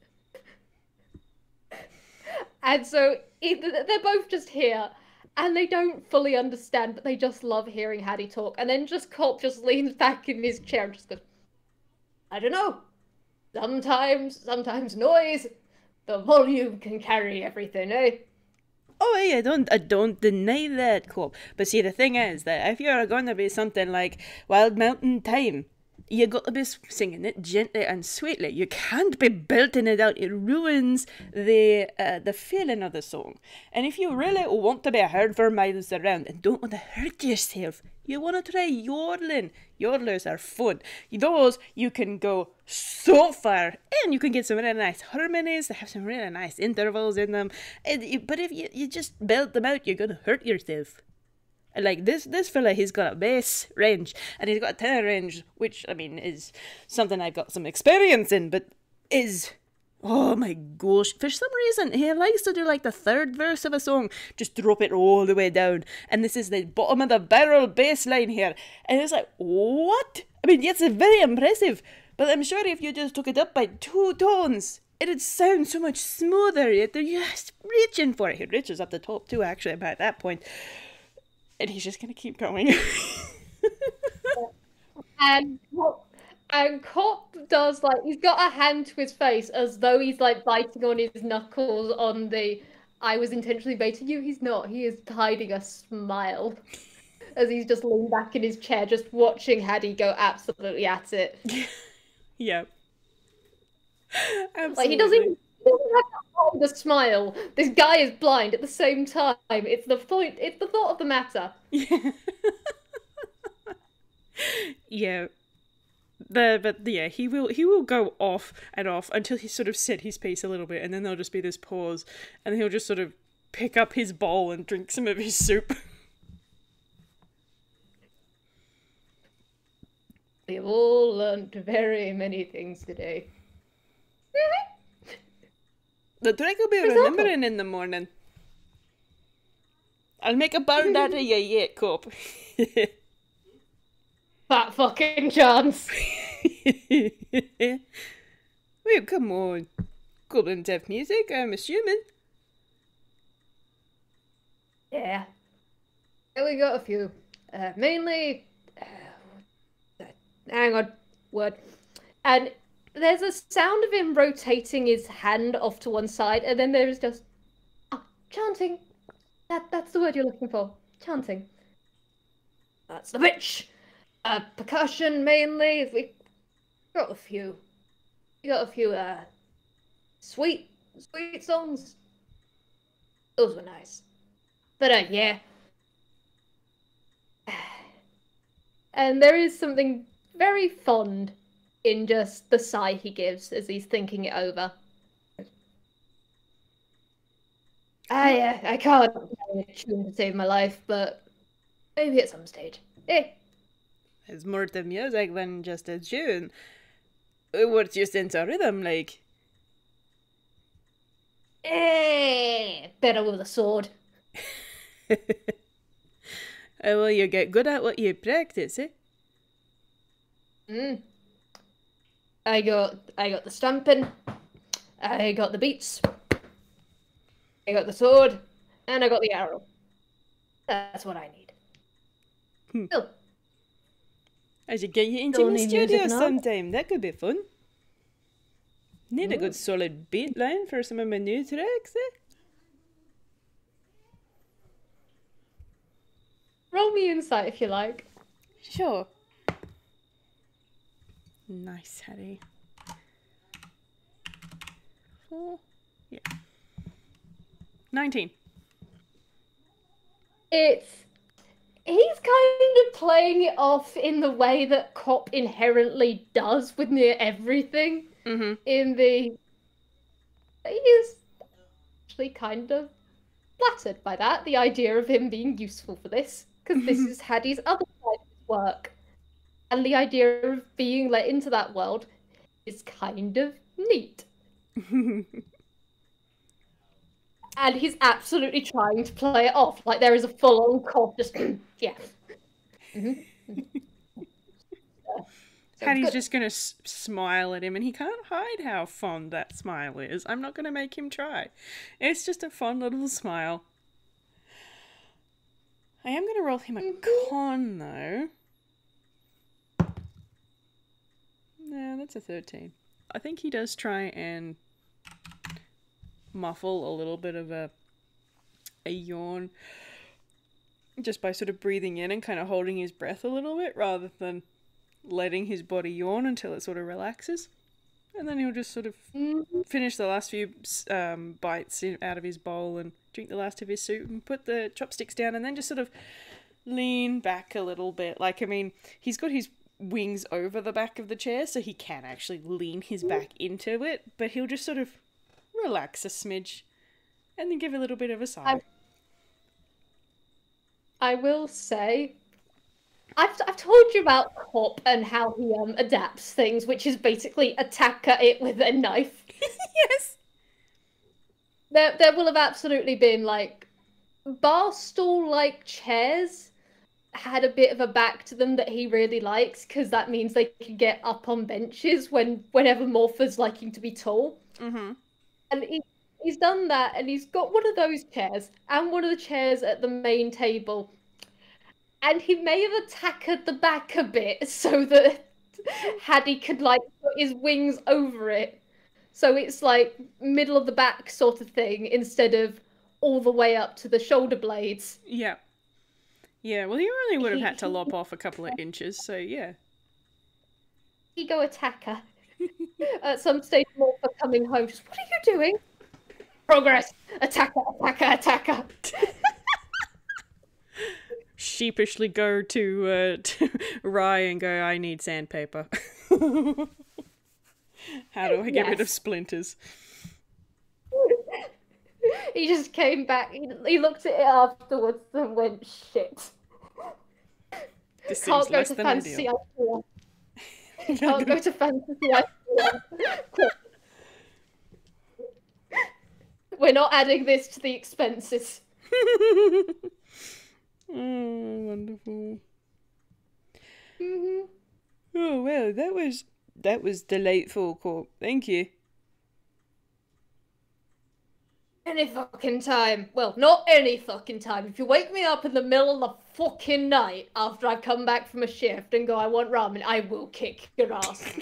And so they're both just here and they don't fully understand, but they just love hearing Haddy talk. And then just Kop just leans back in his chair and just goes, I don't know. Sometimes noise, the volume can carry everything, eh? Oh, hey, I don't deny that, Kop. But see, the thing is that if you're going to be something like Wild Mountain Thyme, you got to be singing it gently and sweetly. You can't be belting it out. It ruins the feeling of the song. And if you really want to be heard for miles around and don't want to hurt yourself, you want to try yodeling. Yodelers are fun. Those, you can go so far, and you can get some really nice harmonies. They have some really nice intervals in them. But if you just belt them out, you're going to hurt yourself. Like this fella, he's got a bass range and he's got a tenor range, which I mean is something I've got some experience in, but is, oh my gosh, for some reason he likes to do like the third verse of a song, just drop it all the way down, and this is the bottom of the barrel bass line here, and it's like, what? I mean, yes, it's very impressive, but I'm sure if you just took it up by 2 tones, it'd sound so much smoother. You're just reaching for it. He reaches up the top too, actually, about that point. And he's just going to keep going. And Kop does, like, he's got a hand to his face as though he's, like, biting on his knuckles on the, I was intentionally baiting you. He's not. He is hiding a smile as he's just leaned back in his chair, just watching Haddy go absolutely at it. Yeah. Absolutely. Like, he doesn't have to hold a smile. This guy is blind at the same time. It's the thought of the matter. Yeah. Yeah. But yeah, he will go off and off until he's sort of set his piece a little bit, and then there'll just be this pause, and he'll just sort of pick up his bowl and drink some of his soup. We've all learned very many things today. The trick will be remembering in the morning. I'll make a bird out of you yet, Kop. That fucking chance. Well, come on. Goblins have music, I'm assuming. Yeah. We got a few. Mainly... hang on. Word. And there's a sound of him rotating his hand off to one side, and then there's just... chanting. That's the word you're looking for. Chanting. That's the bitch. Percussion, mainly. We got a few. We got a few, sweet songs. Those were nice. But yeah. And there is something very fond in just the sigh he gives as he's thinking it over. I can't play a tune to save my life, but maybe at some stage. It's more to music than just a tune. What's your sense of rhythm like? Better with a sword. Well, you get good at what you practice, eh? I got the stamping, I got the beats, I got the sword, and I got the arrow. That's what I need. Still, I should get you into Still my need music studio now? sometime. That could be fun. Need a good solid beat line for some of my new tracks, eh? roll me insight if you like. Sure. Nice, Haddy. 4. Yeah. 19. He's kind of playing it off in the way that Kop inherently does with near everything. He is actually kind of flattered by that, the idea of him being useful for this, because this is Haddy's other side of his work. And the idea of being let into that world is kind of neat. And he's absolutely trying to play it off. Like there is a full-on Kop just, yeah. Haddy's just gonna smile at him, and he can't hide how fond that smile is. I'm not gonna make him try. It's just a fond little smile. I am gonna roll him a con, though. No, that's a 13. I think he does try and muffle a little bit of a yawn just by sort of breathing in and kind of holding his breath a little bit rather than letting his body yawn until it sort of relaxes. And then he'll just sort of finish the last few bites out of his bowl and drink the last of his soup and put the chopsticks down and then just sort of lean back a little bit. Like, I mean, he's got his wings over the back of the chair so he can actually lean his back into it, but he'll just sort of relax a smidge and then give a little bit of a sigh. I will say, I've told you about Kop and how he adapts things, which is basically attack at it with a knife. Yes. There will have absolutely been like bar stool like chairs had a bit of a back to them that he really likes because that means they can get up on benches whenever Morpha's liking to be tall. And he's done that, and he's got one of those chairs and one of the chairs at the main table. And he may have attacked the back a bit so that Haddy could like put his wings over it. So it's like middle of the back sort of thing instead of all the way up to the shoulder blades. Yeah. Yeah, well, he really would have had to lop off a couple of inches, so yeah. Ego attacker. At some stage, Morpha coming home, just, what are you doing? Progress! Attacker, attacker, attacker! Sheepishly go to Rye and go, I need sandpaper. How do I get rid of splinters? He just came back, he looked at it afterwards and went, shit. This Can't seems go less to than fantasy ideal. IKEA. Can't go to fantasy IKEA. We're not adding this to the expenses. Oh, wonderful. Oh, well, that was delightful, Kop. Thank you. Any fucking time. Well, not any fucking time. If you wake me up in the middle of the fucking night after I've come back from a shift and go, I want ramen, I will kick your ass.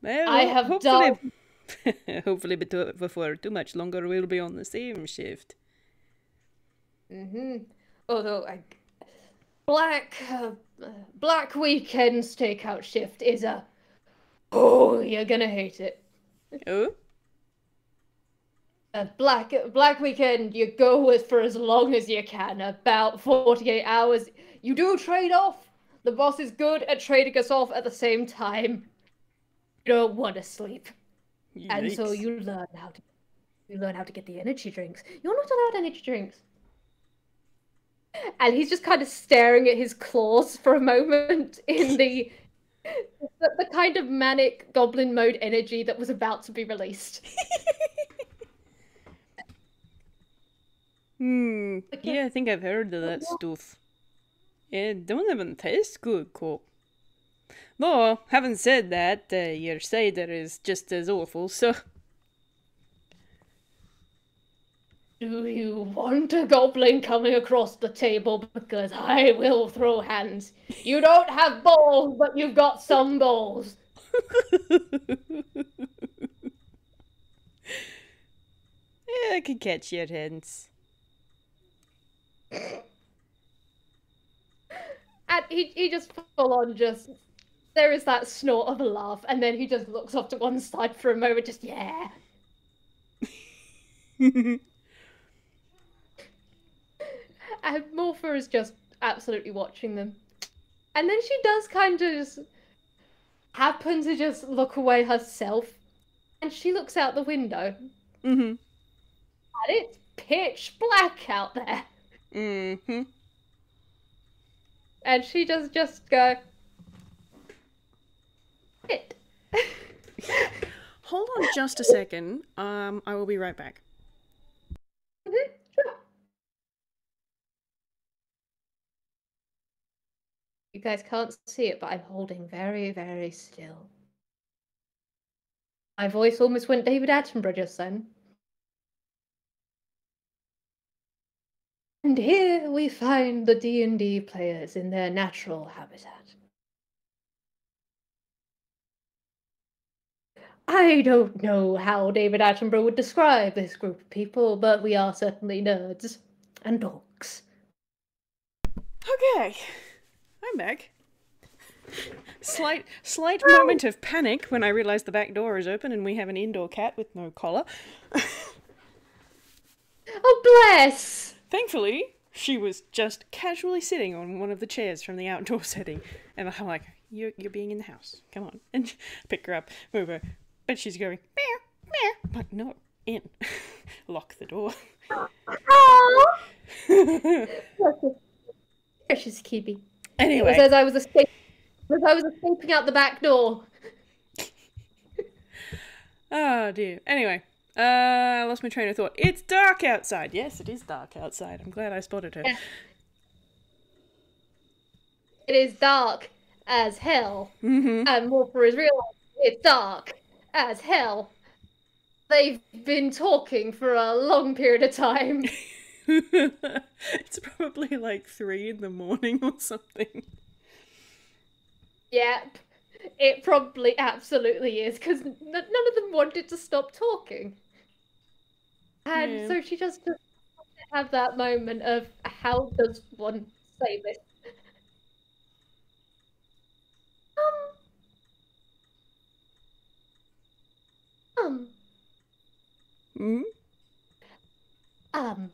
Well, I have done. Hopefully before too much longer we'll be on the same shift. Although, Black Weekend stakeout shift is oh, you're gonna hate it. Oh? Black Weekend, you go with for as long as you can, about 48 hours. You do trade off. The boss is good at trading us off at the same time. You don't want to sleep. Yikes. And so you learn how to get the energy drinks. You're not allowed energy drinks. And he's just kind of staring at his claws for a moment in the kind of manic goblin mode energy that was about to be released. Yeah, I think I've heard of that stuff. It don't even taste good, Kop. Though, having said that, your cider is just as awful, so... Do you want a goblin coming across the table? Because I will throw hands. You don't have balls, but you've got some balls. Yeah, I can catch your hints. And he just full on just... There is that snort of a laugh, and then he just looks off to one side for a moment, just, yeah. And Morpha is just absolutely watching them. And then she does kind of just happen to just look away herself. And she looks out the window. And it's pitch black out there. And she does just go... It. Hold on just a second. I will be right back. Sure. You guys can't see it, but I'm holding very, very still. My voice almost went David Attenborough just then. And here we find the D&D players in their natural habitat. I don't know how David Attenborough would describe this group of people, but we are certainly nerds and dorks. Okay, I'm back. Slight moment of panic when I realised the back door is open and we have an indoor cat with no collar. Oh, bless! Thankfully, she was just casually sitting on one of the chairs from the outdoor setting, and I'm like, "You're being in the house. Come on!" And pick her up, move her, but she's going meow meow. I'm like, "No, in." Lock the door. Precious Kibi. Anyway, It was as I was escaping out the back door. Oh dear. Anyway, I lost my train of thought. It's dark outside. Yes, it is dark outside. I'm glad I spotted her. Yeah. It is dark as hell. And Morpha is realizing it's dark as hell. They've been talking for a long period of time. It's probably like 3 in the morning or something. Yep. It probably absolutely is, because none of them wanted to stop talking. And so she just have that moment of, how does one say this? And then,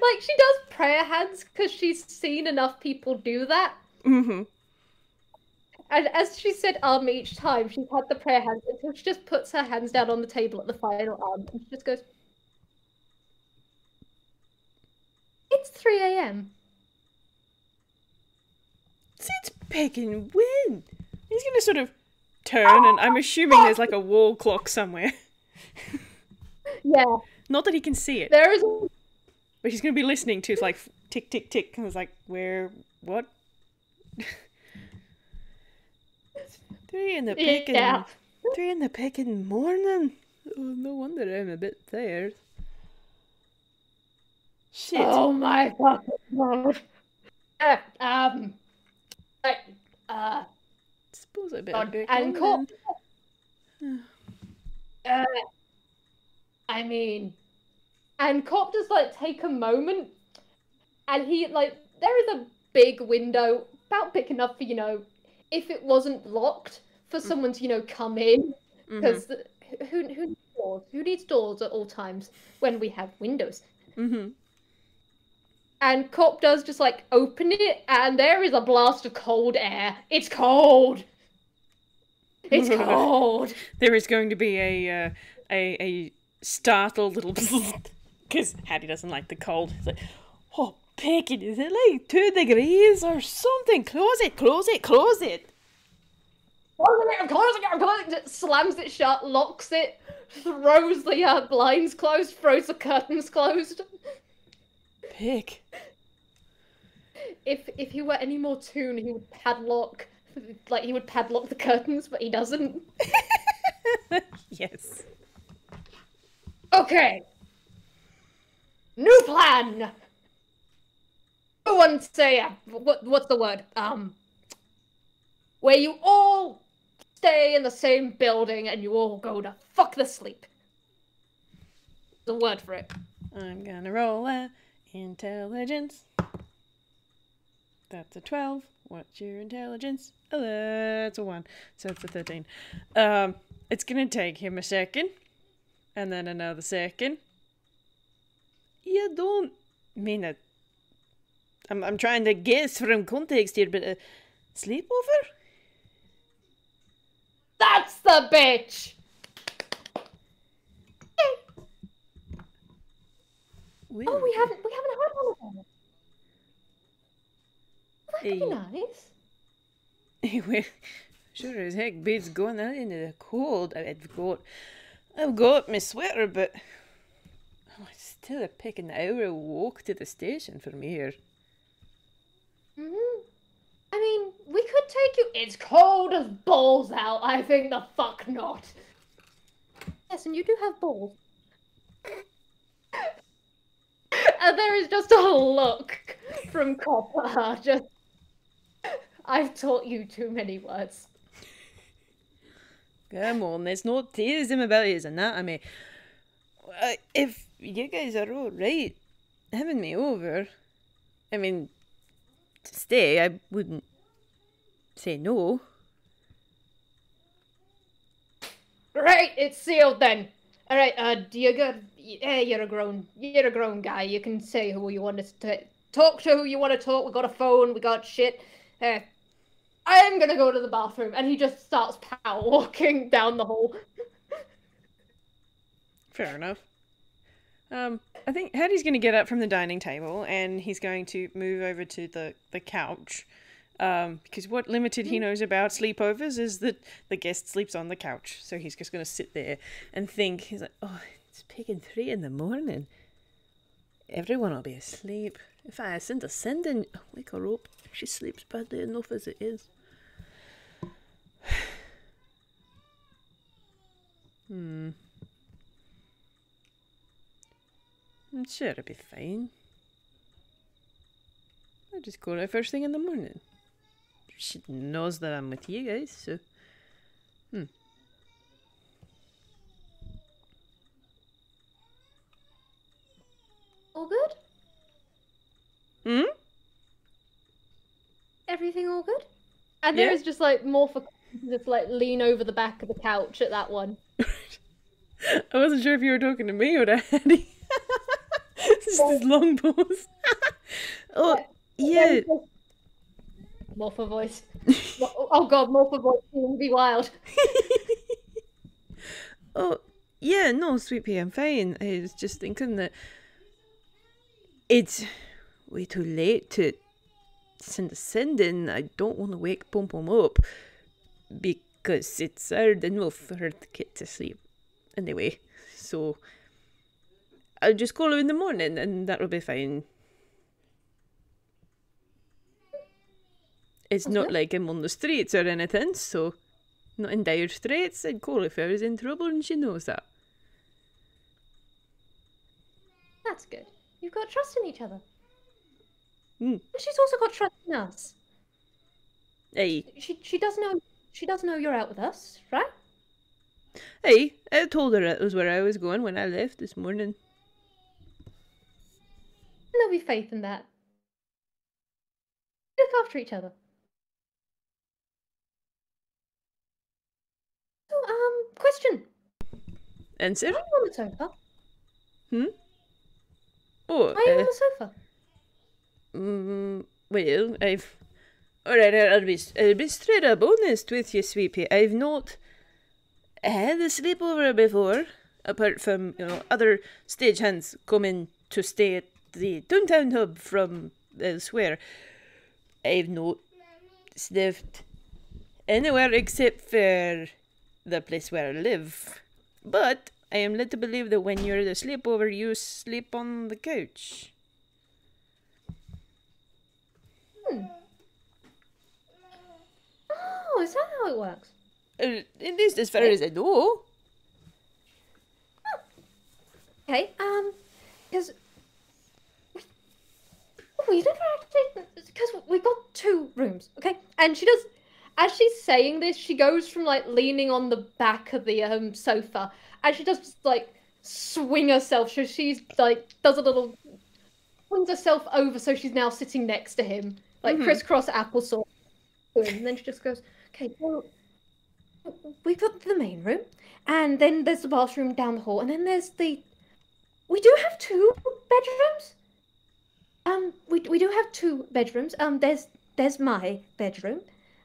like, she does prayer hands because she's seen enough people do that. And as she said each time, she's had the prayer hands until she just puts her hands down on the table at the final and she just goes, it's 3 a.m. It's picking wind. He's gonna sort of turn, and I'm assuming there's like a wall clock somewhere. Yeah. Not that he can see it. There is. But he's gonna be listening to, it's like, tick, tick, tick. And I was like, where, what? 3 in the picking, 3 in the picking morning. Oh, no wonder I'm a bit tired. Shit. Oh my fucking god. Suppose I better get and going. I mean, and Kop just like take a moment, and he like, there is a big window about big enough for, you know, if it wasn't locked, for someone to, you know, come in, because who doors? Who needs doors at all times when we have windows? Mm-hmm. And Kop does just like open it, and there is a blast of cold air. It's cold. It's cold. There is going to be a startled little because Haddy doesn't like the cold. It's like, oh, Pickett, is it like 2 degrees or something? Close it, close it, close it. I'm closing it, I'm closing it. Slams it shut, locks it, throws the blinds closed, throws the curtains closed. Pick. If he were any more Toon, he would padlock, like he would padlock the curtains, but he doesn't. Yes. Okay. New plan. Who wants to say what's the word? Where you all stay in the same building and you all go to fuck the sleep. There's a word for it. I'm gonna roll a intelligence. That's a 12. What's your intelligence? Oh, that's a 1. So it's a 13. It's gonna take him a second. And then another second. You don't mean it. I'm trying to guess from context here, but sleepover? That's the bitch! Well, Oh, we haven't had one of them. That could be nice. Well, sure as heck beats going out into the cold. I've got my sweater, but it's still a pick an hour walk to the station from here. I mean, we could take you. It's cold as balls out. I think the fuck not. Yes, and you do have balls. And there is just a look from Copper. Just, I've taught you too many words. Come on, let's not tease him about his anatomy. If you guys are alright having me over, I mean, to stay, I wouldn't say no. Right, it's sealed then. All right, do you good? Yeah, you're a grown guy. You can say who you want to talk to, who you want to talk. We got a phone. We got shit. I'm gonna go to the bathroom, and he just starts power walking down the hall. Fair enough. I think Haddy's going to get up from the dining table and he's going to move over to the couch. Because what limited he knows about sleepovers is that the guest sleeps on the couch. So he's just going to sit there and think. He's like, oh, it's picking 3 in the morning. Everyone will be asleep. If I send a sending, wake her up. She sleeps badly enough as it is. I'm sure it'll be fine. I just go out first thing in the morning. She knows that I'm with you guys, so... All good? Everything all good? And there is just like Morpha just like lean over the back of the couch at that one. I wasn't sure if you were talking to me or to Haddy. Just this long pause. Oh, yeah. Morpha voice. Oh god, Morpha voice in Vwild. Oh, yeah, no, sweet pea, I'm fine. I was just thinking that it's way too late to send a send-in. I don't want to wake Pom Pom up because it's hard enough for her to get to sleep anyway. So I'll just call her in the morning and that'll be fine. It's not like I'm on the streets or anything, so not in dire straits. I'd call if I was in trouble and she knows that. That's good. You've got trust in each other. Mm. But she's also got trust in us. Aye. She does know you're out with us, right? Aye, I told her that was where I was going when I left this morning. And there'll be faith in that. Look after each other. So, question. Answer? I'm on the sofa. Hmm? Oh, Why are you on the sofa? well, I've... Alright, I'll be straight up honest with you, Sweepy. I've not had a sleepover before, apart from, other stagehands coming to stay at the Toontown Hub from elsewhere. I've not sniffed anywhere except for the place where I live. But I am led to believe that when you're at a sleepover, you sleep on the couch. Oh, is that how it works? At least as far as I know. Okay, because we never actually, because we got 2 rooms, okay? And she does, as she's saying this, she goes from like leaning on the back of the sofa, and she does like swing herself. So she's like does a little swings herself over, so she's now sitting next to him, like crisscross applesauce. And then she just goes, okay, well, we've got the main room, and then there's the bathroom down the hall, and then there's the. We do have 2 bedrooms. We do have 2 bedrooms. There's my bedroom.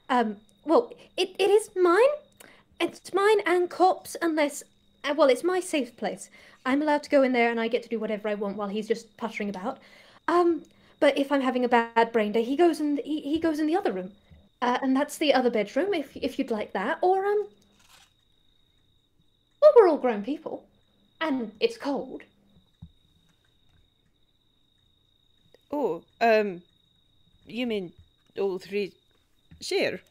Well, it is mine. It's mine and Kop's unless, well, it's my safe place. I'm allowed to go in there and I get to do whatever I want while he's just puttering about. But if I'm having a bad brain day, he goes in the other room, and that's the other bedroom if you'd like that. Or well, we're all grown people, and it's cold. Oh, you mean all 3 share?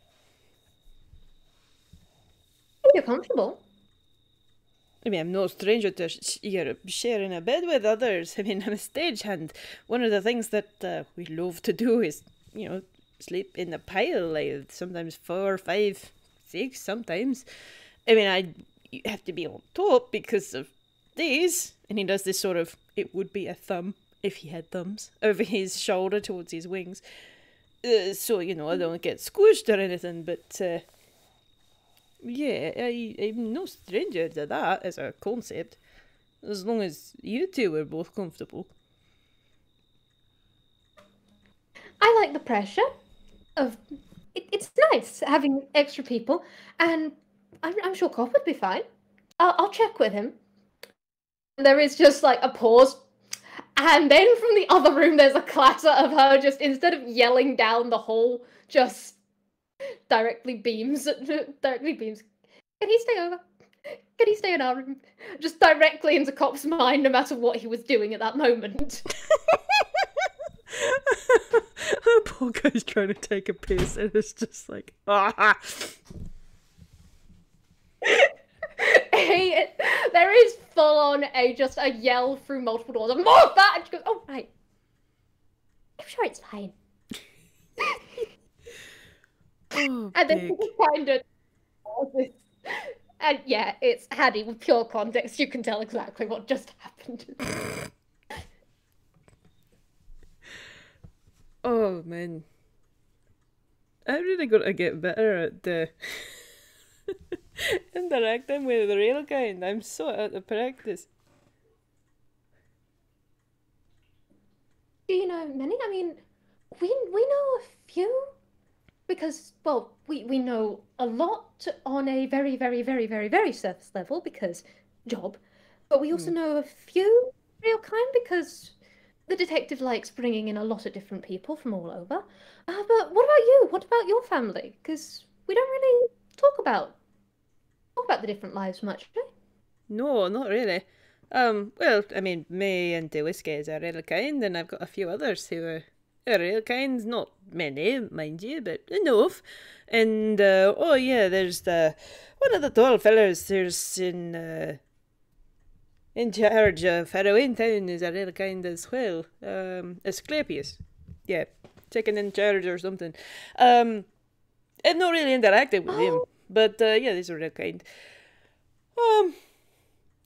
If you're comfortable. I mean, I'm no stranger to sharing a bed with others. I mean, I'm a stagehand. One of the things that we love to do is, sleep in a pile, like sometimes 4, 5, 6, sometimes. I mean, I have to be on top because of these. And he does this sort of, it would be a thumb, if he had thumbs, over his shoulder towards his wings. So, I don't get squished or anything, but... yeah, I'm no stranger to that as a concept. As long as you 2 are both comfortable. I like the pressure of it's nice having extra people, and I'm sure Kop would be fine. I'll check with him. There is just like a pause, and then from the other room there's a clatter of her just instead of yelling down the hall, just directly beams. Can he stay over? Can he stay in our room? Just directly into Kop's mind, no matter what he was doing at that moment. The poor guy's trying to take a piss, and it's just like, ah. There is full on just a yell through multiple doors of Morpha, and she goes, "Oh right, I'm sure it's fine." Oh, and then she kind of, and yeah, it's Haddy with pure context. You can tell exactly what just happened. Oh man, I'm really gonna get better at interacting with the real kind. I'm so out of practice. Do you know many? I mean, we know a few because, well, we know a lot on a very, very, very, very, very surface level because job, but we also know a few real kind because the detective likes bringing in a lot of different people from all over. But what about you? What about your family? Because we don't really talk about the different lives much, right? No, not really. Well, I mean, May and the Whiskies are real kind, and I've got a few others who are real kind. Not many, mind you, but enough. And, oh yeah, there's one of the tall fellas who's in charge of Halloween Town is a real kind as well. Asclepius. Yeah, second in charge or something. I've not really interacted with him, but, yeah, these are real kind.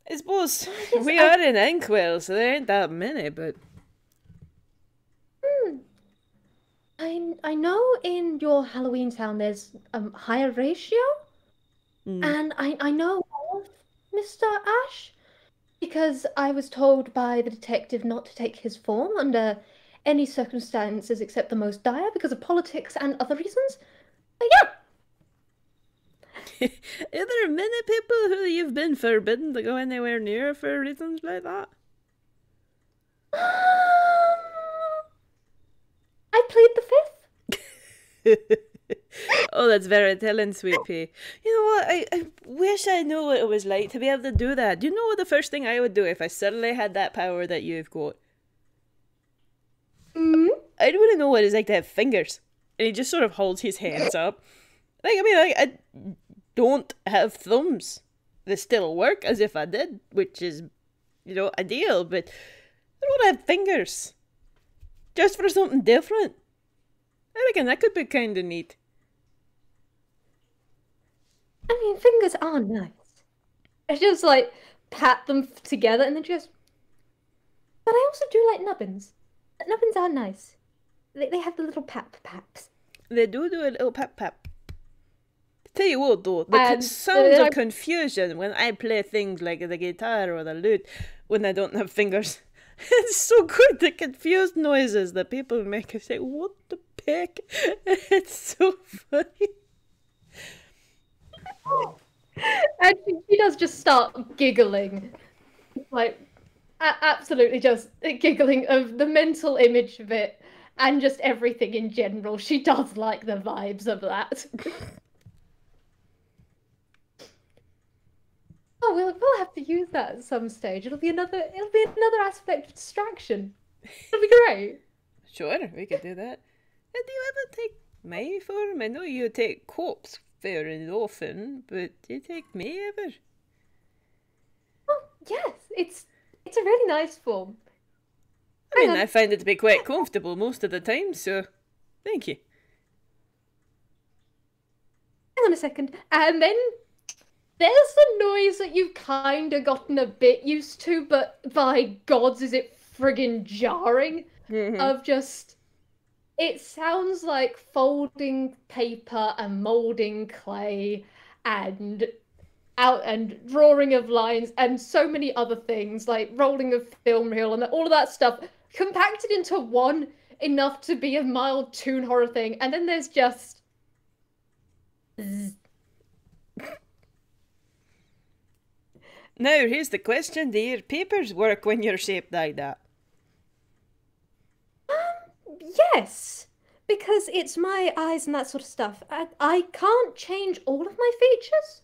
I suppose we are in Inkwell, so there ain't that many, but... I know in your Halloween town there's higher ratio, and I know of Mr. Ash, because I was told by the detective not to take his form under any circumstances except the most dire because of politics and other reasons. But yeah. Are there many people who you've been forbidden to go anywhere near for reasons like that? I plead the fifth. Oh, that's very telling, Sweet Pea. You know what? I wish I knew what it was like to be able to do that. Do you know what the first thing I would do if I suddenly had that power that you've got? I'd want to know what it's like to have fingers. And he just sort of holds his hands up. Like, I mean, I don't have thumbs. They still work as if I did, which is, you know, ideal, but I don't have fingers. Just for something different. I reckon that could be kind of neat. I mean, fingers are nice. I just like pat them together and then just. But I also do like nubbins. Nubbins are nice. They have the little paps. They do a little pap. Tell you what though, the sounds of confusion when I play things like the guitar or the lute when I don't have fingers. It's so good, the confused noises that people make. I say, what the heck? It's so funny. And she does just start giggling. Like, absolutely just giggling of the mental image of it and just everything in general. She does like the vibes of that. Oh, we'll have to use that at some stage. It'll be another aspect of distraction. It'll be great. Sure, we could do that. Do you ever take my form? I know you take Kop's very often, but do you take me ever? Oh, yes, it's a really nice form. I mean, I find it to be quite comfortable most of the time, so thank you. Hang on a second, and then there's the noise that you've kind of gotten a bit used to, but by gods, is it friggin' jarring? Of just, it sounds like folding paper and moulding clay and drawing of lines and so many other things, like rolling of film reel and all of that stuff compacted into one enough to be a mild toon horror thing, and then there's just Now, here's the question. Do your papers work when you're shaped like that? Yes, because it's my eyes and that sort of stuff. I can't change all of my features.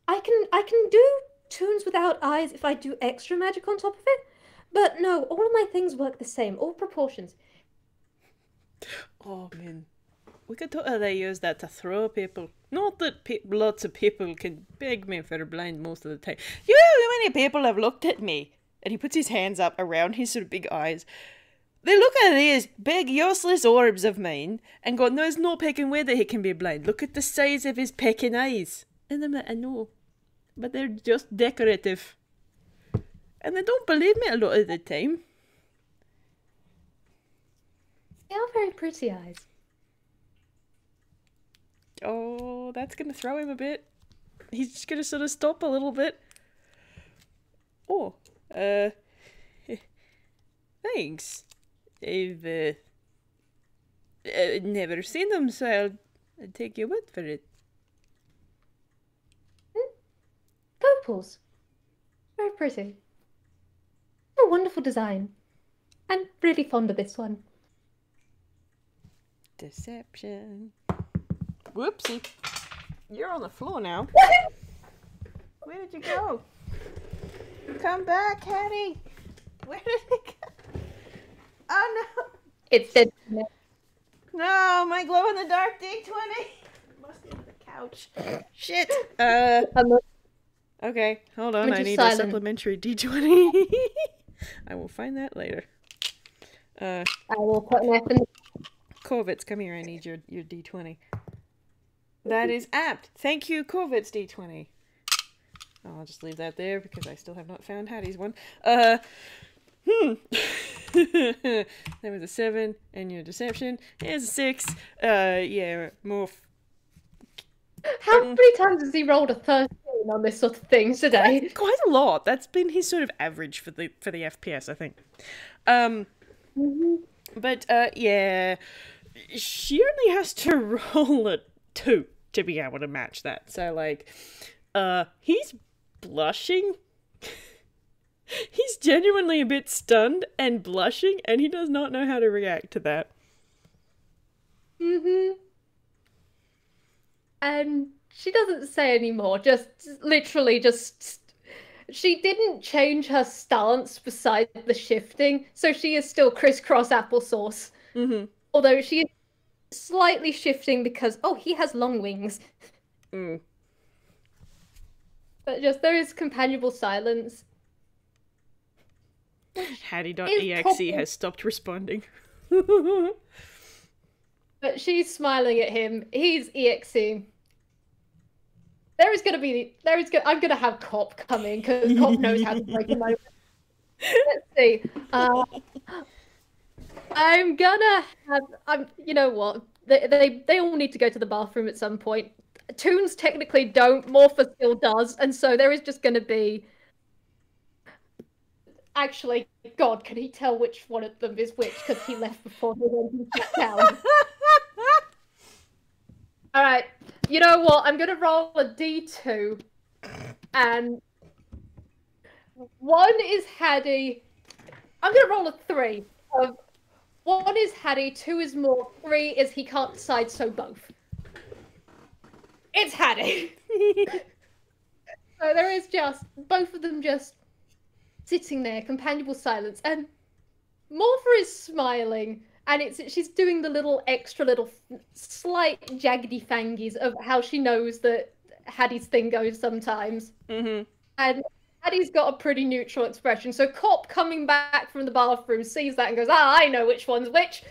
I can do toons without eyes if I do extra magic on top of it. But no, all of my things work the same, all proportions. Oh, man. We could totally use that to throw people. Not that lots of people can beg me for a blind most of the time. You know how many people have looked at me? And he puts his hands up around his sort of big eyes. They look at these big useless orbs of mine and go, no, there's no pecking way that he can be blind. Look at the size of his pecking eyes. And I'm like, I know. But they're just decorative. And they don't believe me a lot of the time. They are very pretty eyes. Oh, that's going to throw him a bit. He's just going to sort of stop a little bit. Oh, thanks. I've never seen them, so I'll take your word for it. Opals. Very pretty. A wonderful design. I'm really fond of this one. Deception. Whoopsie. You're on the floor now. Where did you go? Come back, Haddy. Where did it go? Oh no. It's dead. No, my glow in the dark D20. Must be on the couch. Shit. Okay, hold on. I need a supplementary D20. I will find that later. I will put an F in. Kovitz, come here. I need your D20. That is apt. Thank you, Kovitz D20. I'll just leave that there because I still have not found Haddy's one. That was a 7, and your deception is a 6. Yeah, Morph. How many times has he rolled a 13? in on this sort of thing today. Quite a lot. That's been his sort of average for the FPS, I think. But yeah, she only has to roll a 2 to be able to match that. So like, he's blushing. He's genuinely a bit stunned and blushing, and he does not know how to react to that. And she doesn't say anymore, just literally just... She didn't change her stance besides the shifting, so she is still crisscross applesauce. Although she is slightly shifting because, oh, he has long wings. But just, there is companionable silence. Haddy.exe has stopped responding. But she's smiling at him. He's EXing. I'm gonna have Kop come in because Kop knows how to break him over. Let's see. You know what? They all need to go to the bathroom at some point. Toons technically don't. Morpha still does, and so there is just gonna be. Actually, God, can he tell which one of them is which? Because he left before they went and sat down. All right. You know what? I'm gonna roll a D2, and 1 is Haddy. I'm gonna roll a 3. 1 is Haddy, 2 is Morph, 3 is he can't decide, so both. It's Haddy. So there is just both of them just sitting there, companionable silence, and Morpha is smiling. And she's doing the little slight jaggedy fangies of how she knows that Haddy's thing goes sometimes. And Haddy's got a pretty neutral expression. So Kop coming back from the bathroom sees that and goes, I know which one's which,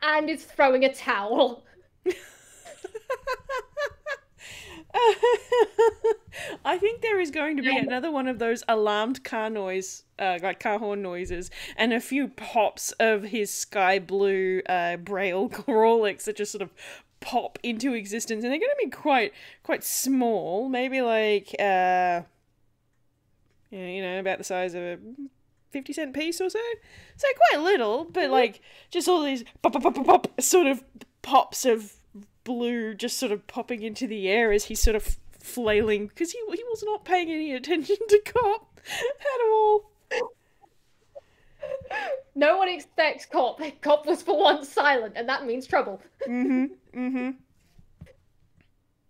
and is throwing a towel. I think there is going to be another one of those alarmed car noise, like car horn noises, and a few pops of his sky blue braille Growlix that just sort of pop into existence, and they're going to be quite small, maybe like about the size of a 50-cent piece or so. So quite little, but like just all these pop sort of pops of blue just sort of popping into the air as he's sort of flailing, because he was not paying any attention to Kop at all. No one expects Kop. Kop was for once silent, and that means trouble. And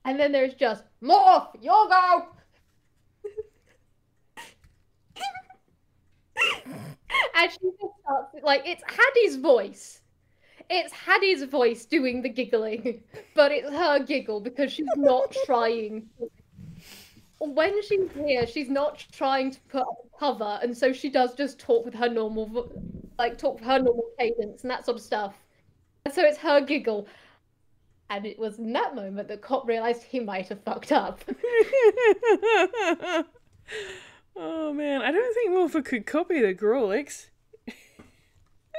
then there's just, Morph, you'll go! And she just starts, like, it's Haddy's voice. It's Haddy's voice doing the giggling, but it's her giggle because she's not trying. When she's here, she's not trying to put up a cover, and so she does just talk with her normal, cadence and that sort of stuff. And so it's her giggle. And it was in that moment that Kop realized he might have fucked up. Oh man, I don't think Morpha could copy the Growlix.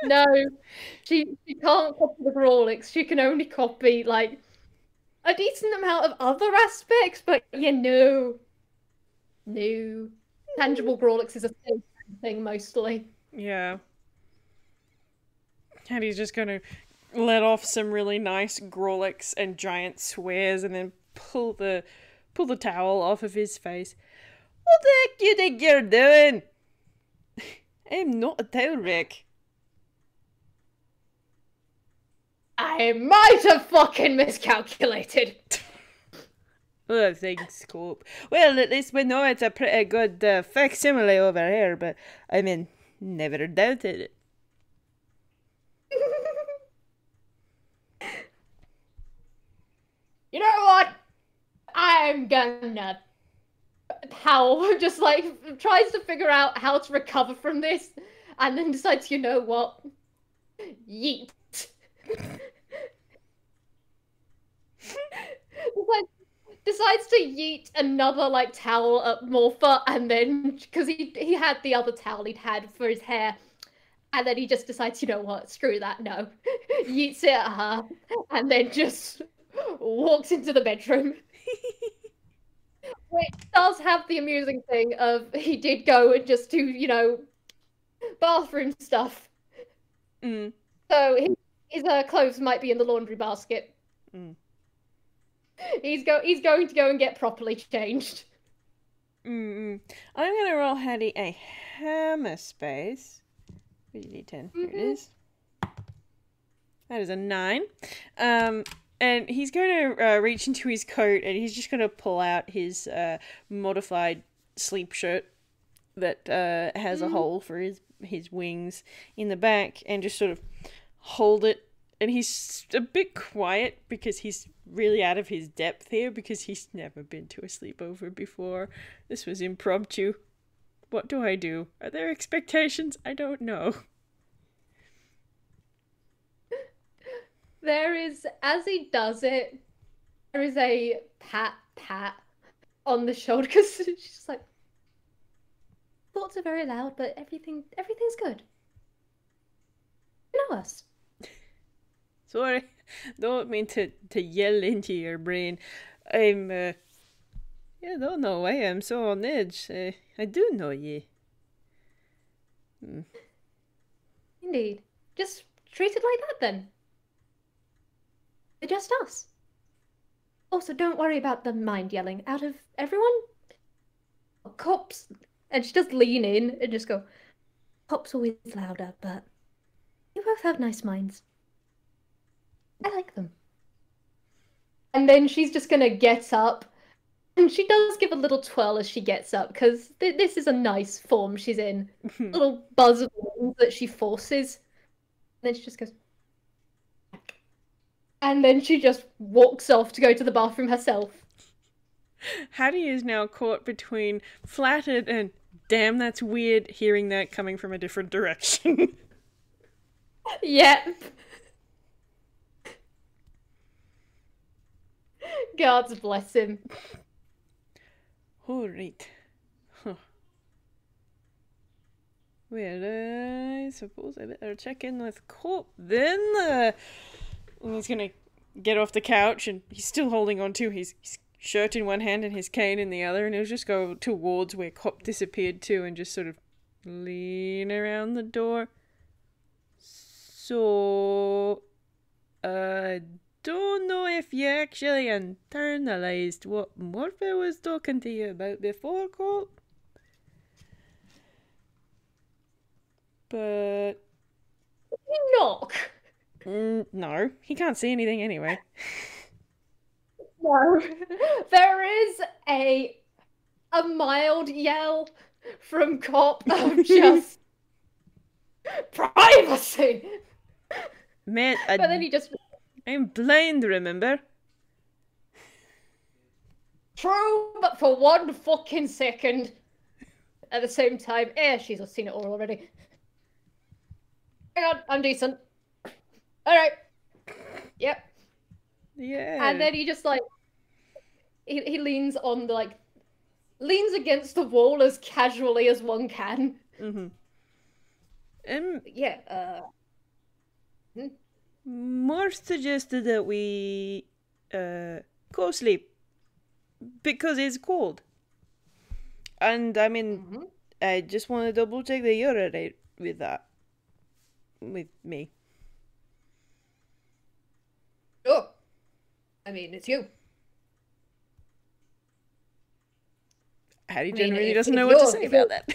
No, she can't copy the Growlix. She can only copy, like, a decent amount of other aspects, but no. Tangible Growlix is a thing, mostly. Yeah. And he's just gonna let off some really nice Growlix and giant swears and then pull the towel off of his face. What the heck do you think you're doing? I'm not a towel wreck. I might have fucking miscalculated. Oh, thanks, Kop. Well, at least we know it's a pretty good facsimile over here, but I mean, never doubted it. You know what? I'm gonna... Howl just, like, tries to figure out how to recover from this, and then decides, you know what? Yeet. Decides to yeet another, like, towel at Morpha, and then, because he had the other towel he'd had for his hair, and then he just decides, you know what, screw that, no. Yeets it at her, and then just walks into the bedroom. It does have the amusing thing of he did go and just do, you know, bathroom stuff. Mm. So his clothes might be in the laundry basket. Mm. He's going to go and get properly changed. I'm gonna roll Haddy a hammer space. Where's your D10? Here it is. That is a 9. And he's going to reach into his coat and he's just going to pull out his modified sleep shirt that has a hole for his wings in the back and just sort of hold it. And he's a bit quiet because he's really out of his depth here because he's never been to a sleepover before. This was impromptu. What do I do? Are there expectations? I don't know. There is, as he does it, there is a pat on the shoulder because she's like, thoughts are very loud, but everything's good. You know us. Sorry, don't mean to yell into your brain. I'm, don't know why I'm so on edge. I do know ye. Indeed. Just treat it like that then. They're just us. Also, don't worry about the mind yelling. Out of everyone, Kop's, and she does lean in and just go, Kop's always louder, but you both have nice minds. I like them. And then she's just gonna get up, and she does give a little twirl as she gets up, because this is a nice form she's in. A little buzz of wind that she forces. And then she just goes, and then she just walks off to go to the bathroom herself. Haddy is now caught between flattered and damn, that's weird hearing that coming from a different direction. Yep. God bless him. Alright. Huh. Well, I suppose I better check in with Kop then. And he's gonna get off the couch and he's still holding on to his shirt in one hand and his cane in the other, and he'll just go towards where Kop disappeared to and just sort of lean around the door. So, don't know if you actually internalized what Morpha was talking to you about before, Kop. But... Knock. No, he can't see anything anyway. No. There is a mild yell from Kop of just privacy. Man, but then he just... I'm blind, remember? True, but for 1 fucking second. At the same time, she's seen it all already. Hang on, I'm decent. Alright. Yep. Yeah. And then he just like he leans on the leans against the wall as casually as one can. Yeah, More suggested that we go sleep because it's cold. And I mean, I just want to double check that you're alright with that. With me. Sure. I mean, it's you. Haddy generally doesn't know what to say about that.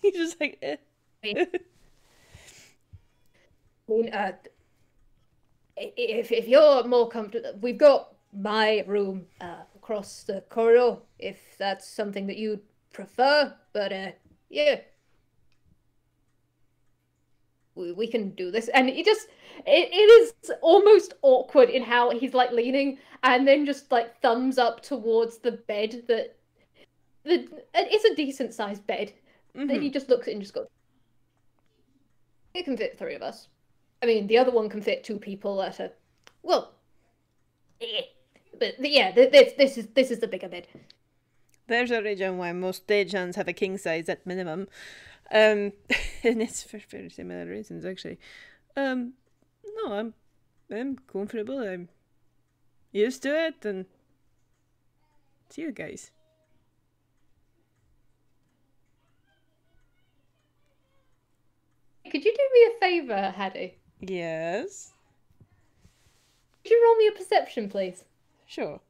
He's just like, eh. I mean, if you're more comfortable, we've got my room across the corridor, if that's something that you'd prefer. But yeah, we can do this. And it is almost awkward in how he's like leaning and then just like thumbs up towards the bed it's a decent sized bed. Then he just looks at it and just goes, it can fit 3 of us. I mean, the other one can fit 2 people at a... Well, but yeah, this is the bigger bed. There's a reason why most stagehands have a king size at minimum. And it's for very similar reasons, actually. No, I'm comfortable. I'm used to it, and it's you guys. favour, Haddy? Yes. Could you roll me a perception, please? Sure.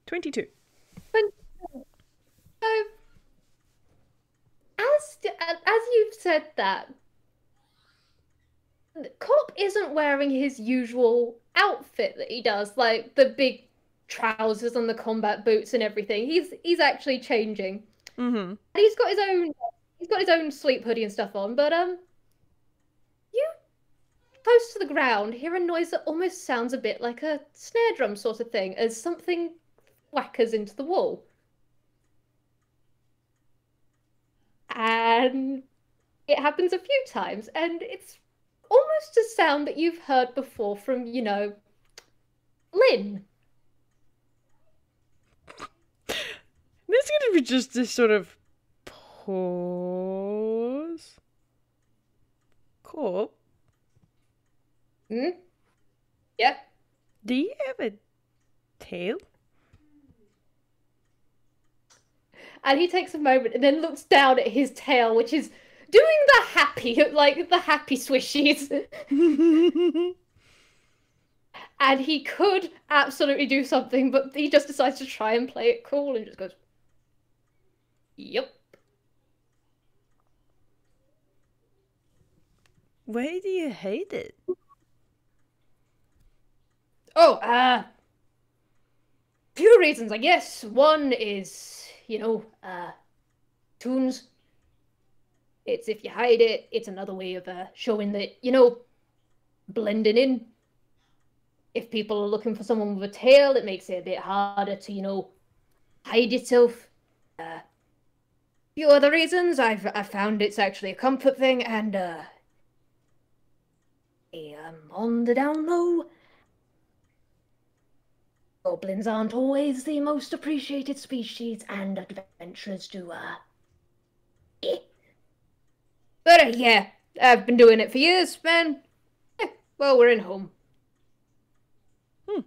22. So, as you've said that, Kop isn't wearing his usual outfit that he does, like the big trousers and the combat boots and everything. He's actually changing. Mm-hmm. And he's got his own sleep hoodie and stuff on, but you close to the ground hear a noise that almost sounds a bit like a snare drum sort of thing as something whackers into the wall. And it happens a few times, and it's almost a sound that you've heard before from, Lynn. There's gonna be just this sort of pause. Kop, Hmm? Yeah. do you have a tail? And he takes a moment and then looks down at his tail, which is doing the happy, like the happy swishies. And he could absolutely do something, but he just decides to try and play it cool and just goes, yep. Why do you hate it? Oh, few reasons, I guess. One is, tunes. It's if you hide it, it's another way of showing that, blending in. If people are looking for someone with a tail, it makes it a bit harder to, hide yourself. A few other reasons, I've found it's actually a comfort thing, and on the down low, goblins aren't always the most appreciated species, and adventurers do, But yeah, I've been doing it for years, man. Well, we're in home. I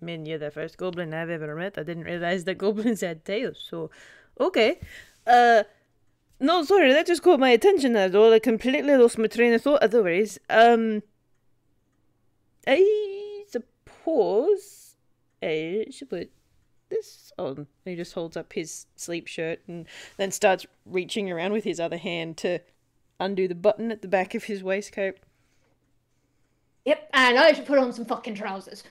mean, you're the first goblin I've ever met. I didn't realize that goblins had tails, so... Okay. No, sorry, that just caught my attention, that's all. I completely lost my train of thought otherwise. I suppose I should put this on. He just holds up his sleep shirt and then starts reaching around with his other hand to undo the button at the back of his waistcoat. Yep, and I should put on some fucking trousers.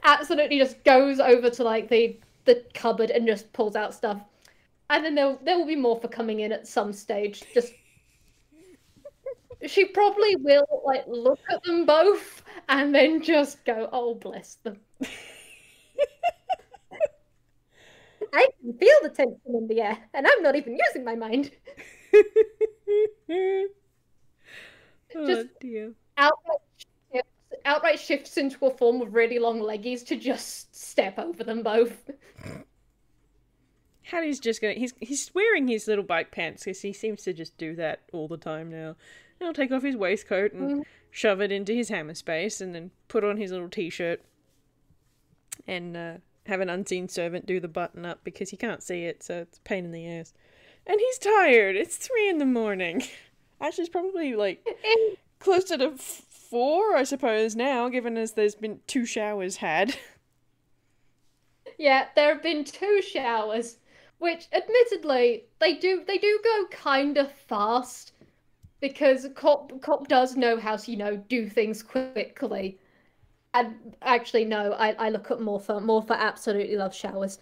Absolutely just goes over to like the cupboard and just pulls out stuff. And then there will be Morpha coming in at some stage. Just she probably will like look at them both and then just go, "Oh, bless them." I can feel the tension in the air, and I'm not even using my mind. Oh dear. Outright shifts into a form of really long leggies to just step over them both. Haddy's just gonna... He's wearing his little bike pants because he seems to just do that all the time now. And he'll take off his waistcoat and shove it into his hammer space and then put on his little t-shirt and have an unseen servant do the button up because he can't see it, so it's a pain in the ass. And he's tired. It's 3 in the morning. Actually, it's probably like closer to 4, I suppose, now, given as there's been 2 showers had. Yeah, there have been 2 showers, which admittedly they do go kind of fast because Kop does know how to, do things quickly. And actually, no, I look at Morpha. Morpha absolutely loves showers,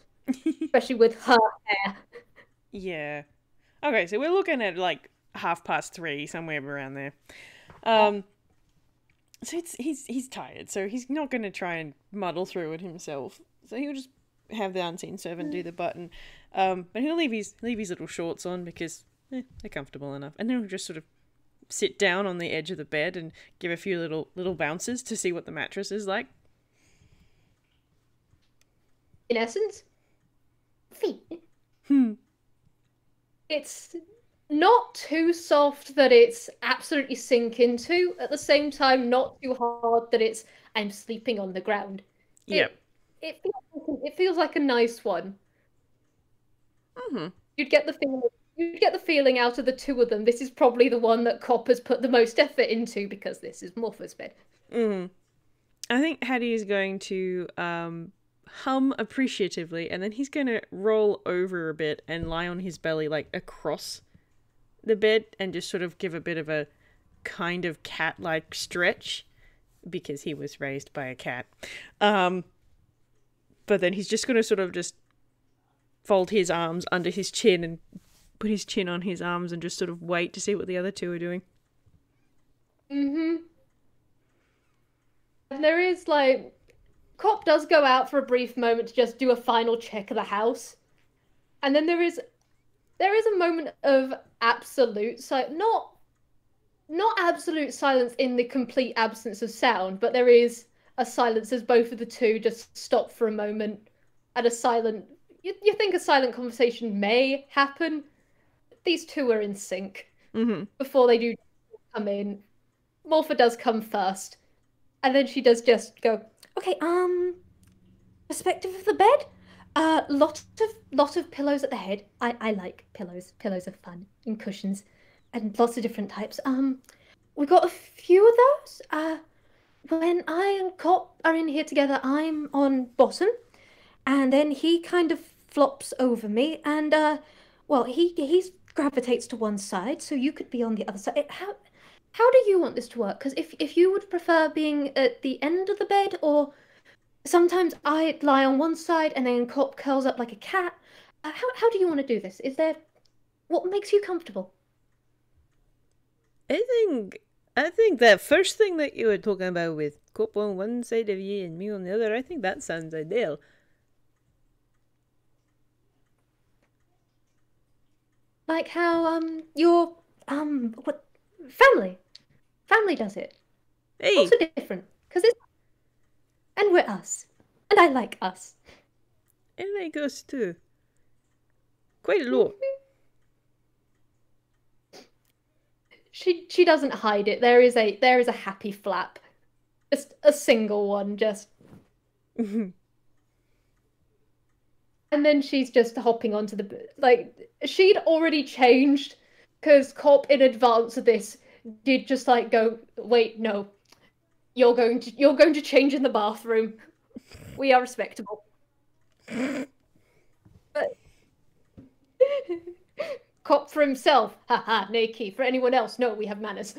especially with her hair. Yeah. Okay, so we're looking at like 3:30, somewhere around there. So he's tired, so he's not going to try and muddle through it himself. So he'll just have the unseen servant do the button. But he'll leave his little shorts on because they're comfortable enough, and then he'll just sort of sit down on the edge of the bed and give a few little bounces to see what the mattress is like. In essence, feet. It's not too soft that it's absolutely sink into. At the same time, not too hard that I'm sleeping on the ground. Yeah. It feels like a nice one. Mm-hmm. You'd get the feeling out of the two of them. This is probably the one that Kop has put the most effort into because this is Morpha's bed. Mm-hmm. I think Haddy is going to hum appreciatively, and then he's going to roll over a bit and lie on his belly, like across the bed, and just sort of give a bit of a kind of cat-like stretch, because he was raised by a cat. But then he's just going to sort of just fold his arms under his chin and put his chin on his arms and just sort of wait to see what the other two are doing. Mm-hmm. And there is like Kop does go out for a brief moment to just do a final check of the house. And then there is a moment of absolute not absolute silence in the complete absence of sound, but there is a silence as both of the two just stop for a moment at a silent you think a silent conversation may happen. These two are in sync. Mm-hmm. Before they do come in. Morpha does come first. And then she does just go, okay, perspective of the bed? Lot of pillows at the head. I like pillows. Pillows are fun. And cushions. And lots of different types. We got a few of those. When I and Kop are in here together, I'm on bottom. And then he kind of flops over me. And, well, he gravitates to one side, so you could be on the other side. How do you want this to work? Because if you would prefer being at the end of the bed, or sometimes I lie on one side and then Kop curls up like a cat. How do you want to do this? Is there what makes you comfortable? I think that first thing that you were talking about with Kop on one side of you and me on the other, I think that sounds ideal. Like how your what family does it. Hey, Also different because it's and we're us and I like us. I like us too. Quite a lot. She doesn't hide it. There is a happy flap, just a single one, just. And then she's just hopping onto like she'd already changed because Kop in advance of this did just like go, wait, no, you're going to change in the bathroom. We are respectable. But Kop for himself, haha, naked. For anyone else, no, we have manners.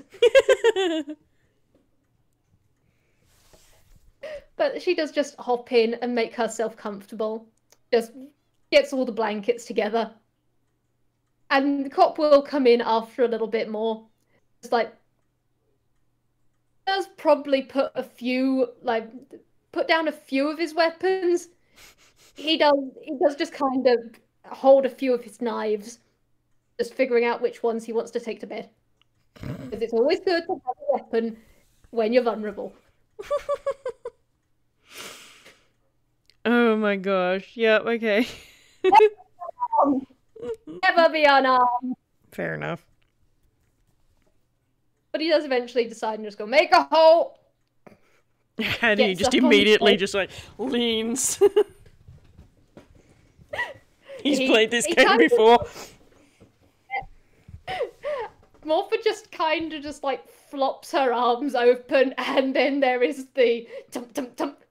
But she does just hop in and make herself comfortable. Just gets all the blankets together. And Kop will come in after a little bit more. Just like does probably put down a few of his weapons. He does just kind of hold a few of his knives, just figuring out which ones he wants to take to bed. Because it's always good to have a weapon when you're vulnerable. Oh my gosh. Yep, okay. Never be unarmed. Fair enough. But he does eventually decide and just go, make a hole! And he just immediately just like leans. He's played this game before. Morpha just kind of just like flops her arms open, and then there is the tump tump tump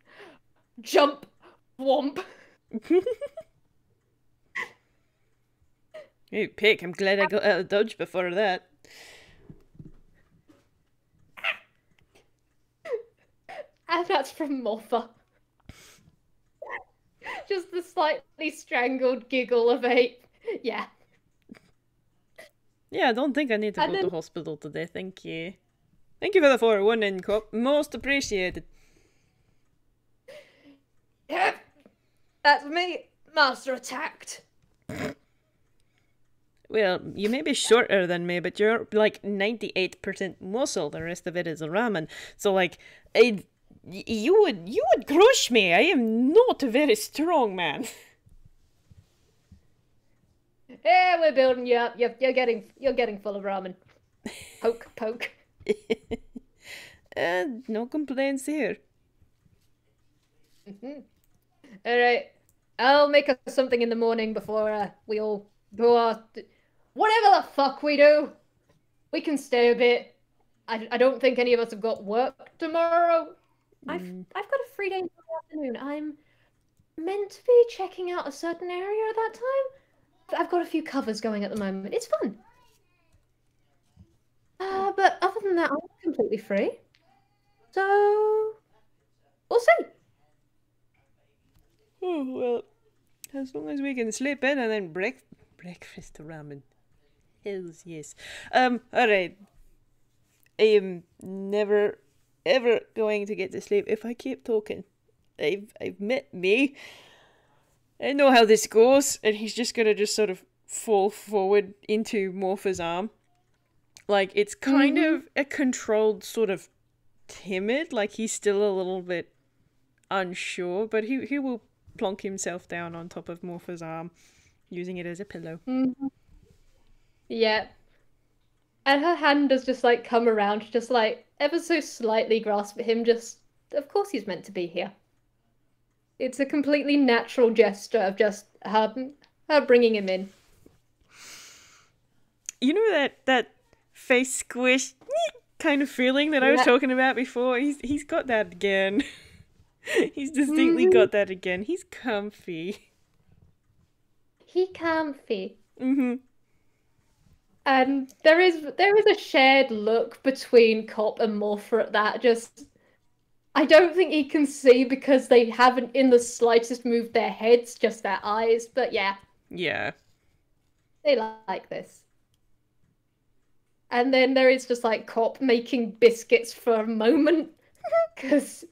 jump womp. Hey, pick. I'm glad I got out of dodge before that. And that's from Morpha. Just the slightly strangled giggle of a yeah. Yeah, I don't think I need to go to hospital today, thank you. Thank you for the 4-1 Kop. Most appreciated. Yep. That's me. Master attacked. Well, you may be shorter than me, but you're like 98% muscle. The rest of it is ramen. So like, you would crush me. I am not a very strong man. Yeah, we're building you up. You're getting full of ramen. Poke, poke. No complaints here. All right. I'll make us something in the morning before we all go out. Whatever the fuck we do, we can stay a bit. I don't think any of us have got work tomorrow. I've got a free day in the afternoon. I'm meant to be checking out a certain area at that time. I've got a few covers going at the moment. It's fun. But other than that, I'm completely free. So we'll see. Oh, well, as long as we can sleep in and then breakfast ramen. Hells yes. Alright. I am never, ever going to get to sleep if I keep talking. I've met me. I know how this goes. And he's just gonna just sort of fall forward into Morpha's arm. Like, it's kind of a controlled sort of timid. Like, he's still a little bit unsure. But he will plonk himself down on top of Morpha's arm, using it as a pillow. Yeah. And her hand does just like come around, just like ever so slightly grasp at him, just of course he's meant to be here. It's a completely natural gesture of just her bringing him in. You know that face squish kind of feeling that I was talking about before? He's got that again. He's distinctly got that again. He's comfy. He comfy. And there is a shared look between Kop and Morpha at that. Just, I don't think he can see because they haven't in the slightest moved their heads, just their eyes. But yeah. Yeah. They like this. And then there is just like Kop making biscuits for a moment. Because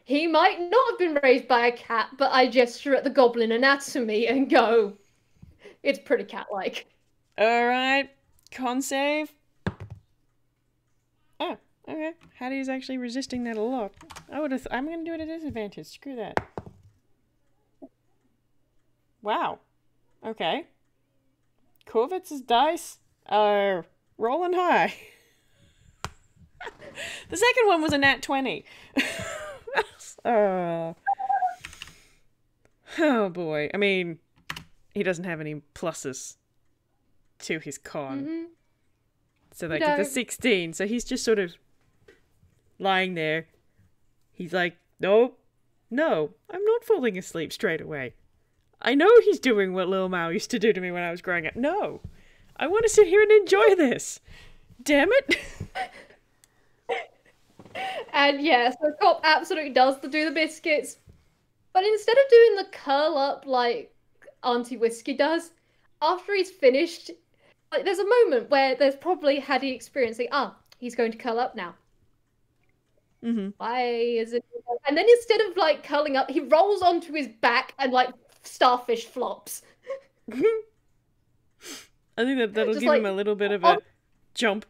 he might not have been raised by a cat, but I gesture at the goblin anatomy and go, it's pretty cat-like. Alright. Con save. Oh, okay. Haddy's actually resisting that a lot. I'm gonna do it at disadvantage. Screw that. Wow. Okay. Kovitz's dice are rolling high. The second one was a nat 20. Oh boy. I mean, he doesn't have any pluses to his con. So that gets a 16. So he's just sort of lying there. He's like, no, I'm not falling asleep straight away. I know he's doing what Lil Mao used to do to me when I was growing up. No, I want to sit here and enjoy this. Damn it. And yeah, so Kop absolutely does do the biscuits. But instead of doing the curl up like Auntie Whiskey does, after he's finished, like there's a moment where there's probably Haddy experiencing, he's going to curl up now. Why is it? And then instead of like curling up, he rolls onto his back and like starfish flops. I think that'll Just give him a little bit of a jump.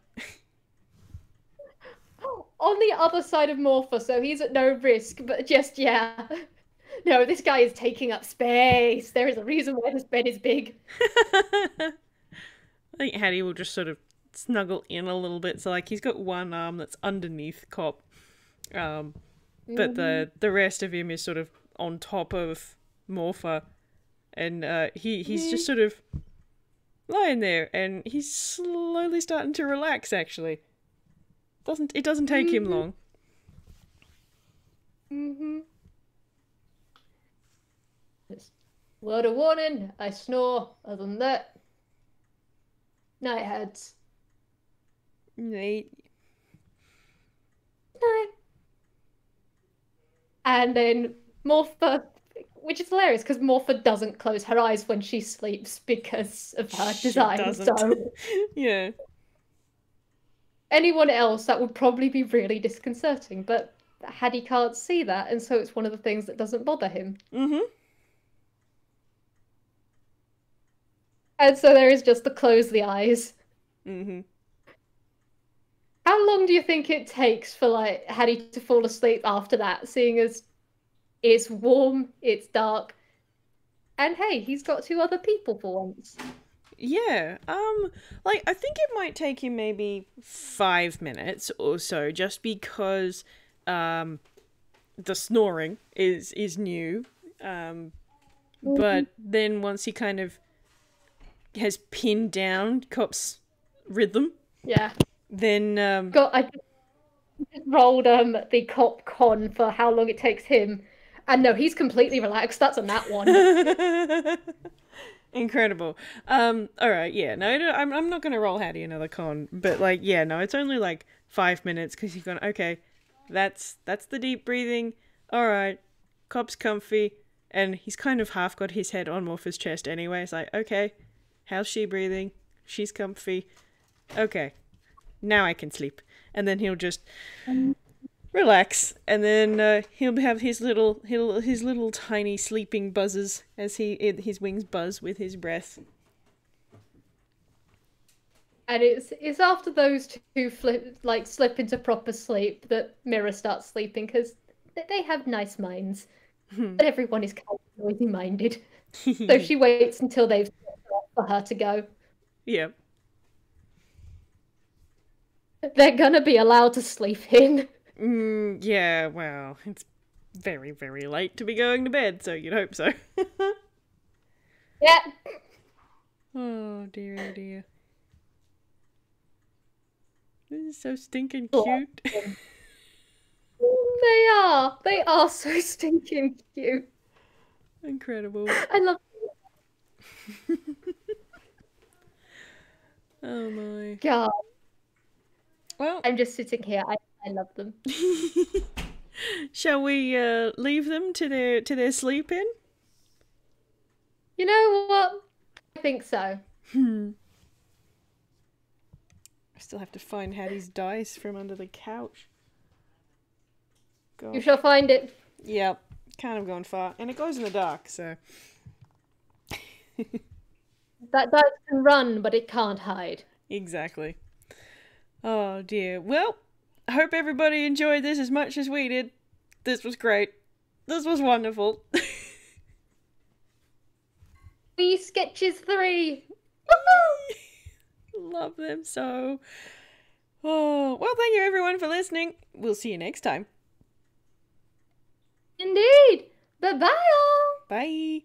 On the other side of Morpha, so he's at no risk, but just, yeah. No, this guy is taking up space. There is a reason why this bed is big. I think Haddy will just sort of snuggle in a little bit. So, like, he's got one arm that's underneath Kop. But the rest of him is sort of on top of Morpha. And he's just sort of lying there. And he's slowly starting to relax, actually. It doesn't take him long. Word of warning, I snore. Other than that, night heads. Night. And then Morpha, which is hilarious because Morpha doesn't close her eyes when she sleeps because of her design. So yeah. Anyone else, that would probably be really disconcerting, but Haddy can't see that, and so it's one of the things that doesn't bother him. And so there is just the close the eyes. How long do you think it takes for like Haddy to fall asleep after that, seeing as it's warm, it's dark, and hey, he's got two other people for once. Yeah, like, I think it might take him maybe 5 minutes or so, just because, the snoring is new. But then once he kind of has pinned down Kop's rhythm, Yeah. then I just rolled the Kop con for how long it takes him, and no, he's completely relaxed. That's a nat one. incredible. All right, yeah, no, I'm not gonna roll Haddy another con, but like, yeah, no, it's only like 5 minutes because you've gone, okay, that's the deep breathing. All right, Kop's comfy, and he's kind of half got his head on Morpha's chest anyway. It's like, okay, how's she breathing? She's comfy. Okay, now I can sleep, and then he'll just relax, and then he'll have his little tiny sleeping buzzes as his wings buzz with his breath. And it's after those two slip into proper sleep that Mira starts sleeping because they have nice minds, but everyone is kind of noisy minded. So she waits until they've slept off for her to go. Yep. They're gonna be allowed to sleep in. Yeah, well, it's very, very late to be going to bed, so you'd hope so. Yeah. Oh dear, oh dear. This is so stinking cute. They are so stinking cute. Incredible. I love Oh my. God. Well, I'm just sitting here. I love them. Shall we leave them to their sleep in? You know what? I think so. I still have to find Haddy's dice from under the couch. You shall find it. Yep, kind of going far, and it goes in the dark, so. That dice can run, but it can't hide. Exactly. Oh dear. Well, I hope everybody enjoyed this as much as we did. This was great. This was wonderful. Whis Sketches 3. Love them so. Oh, well, thank you everyone for listening. We'll see you next time. Indeed. Bye-bye all. Bye.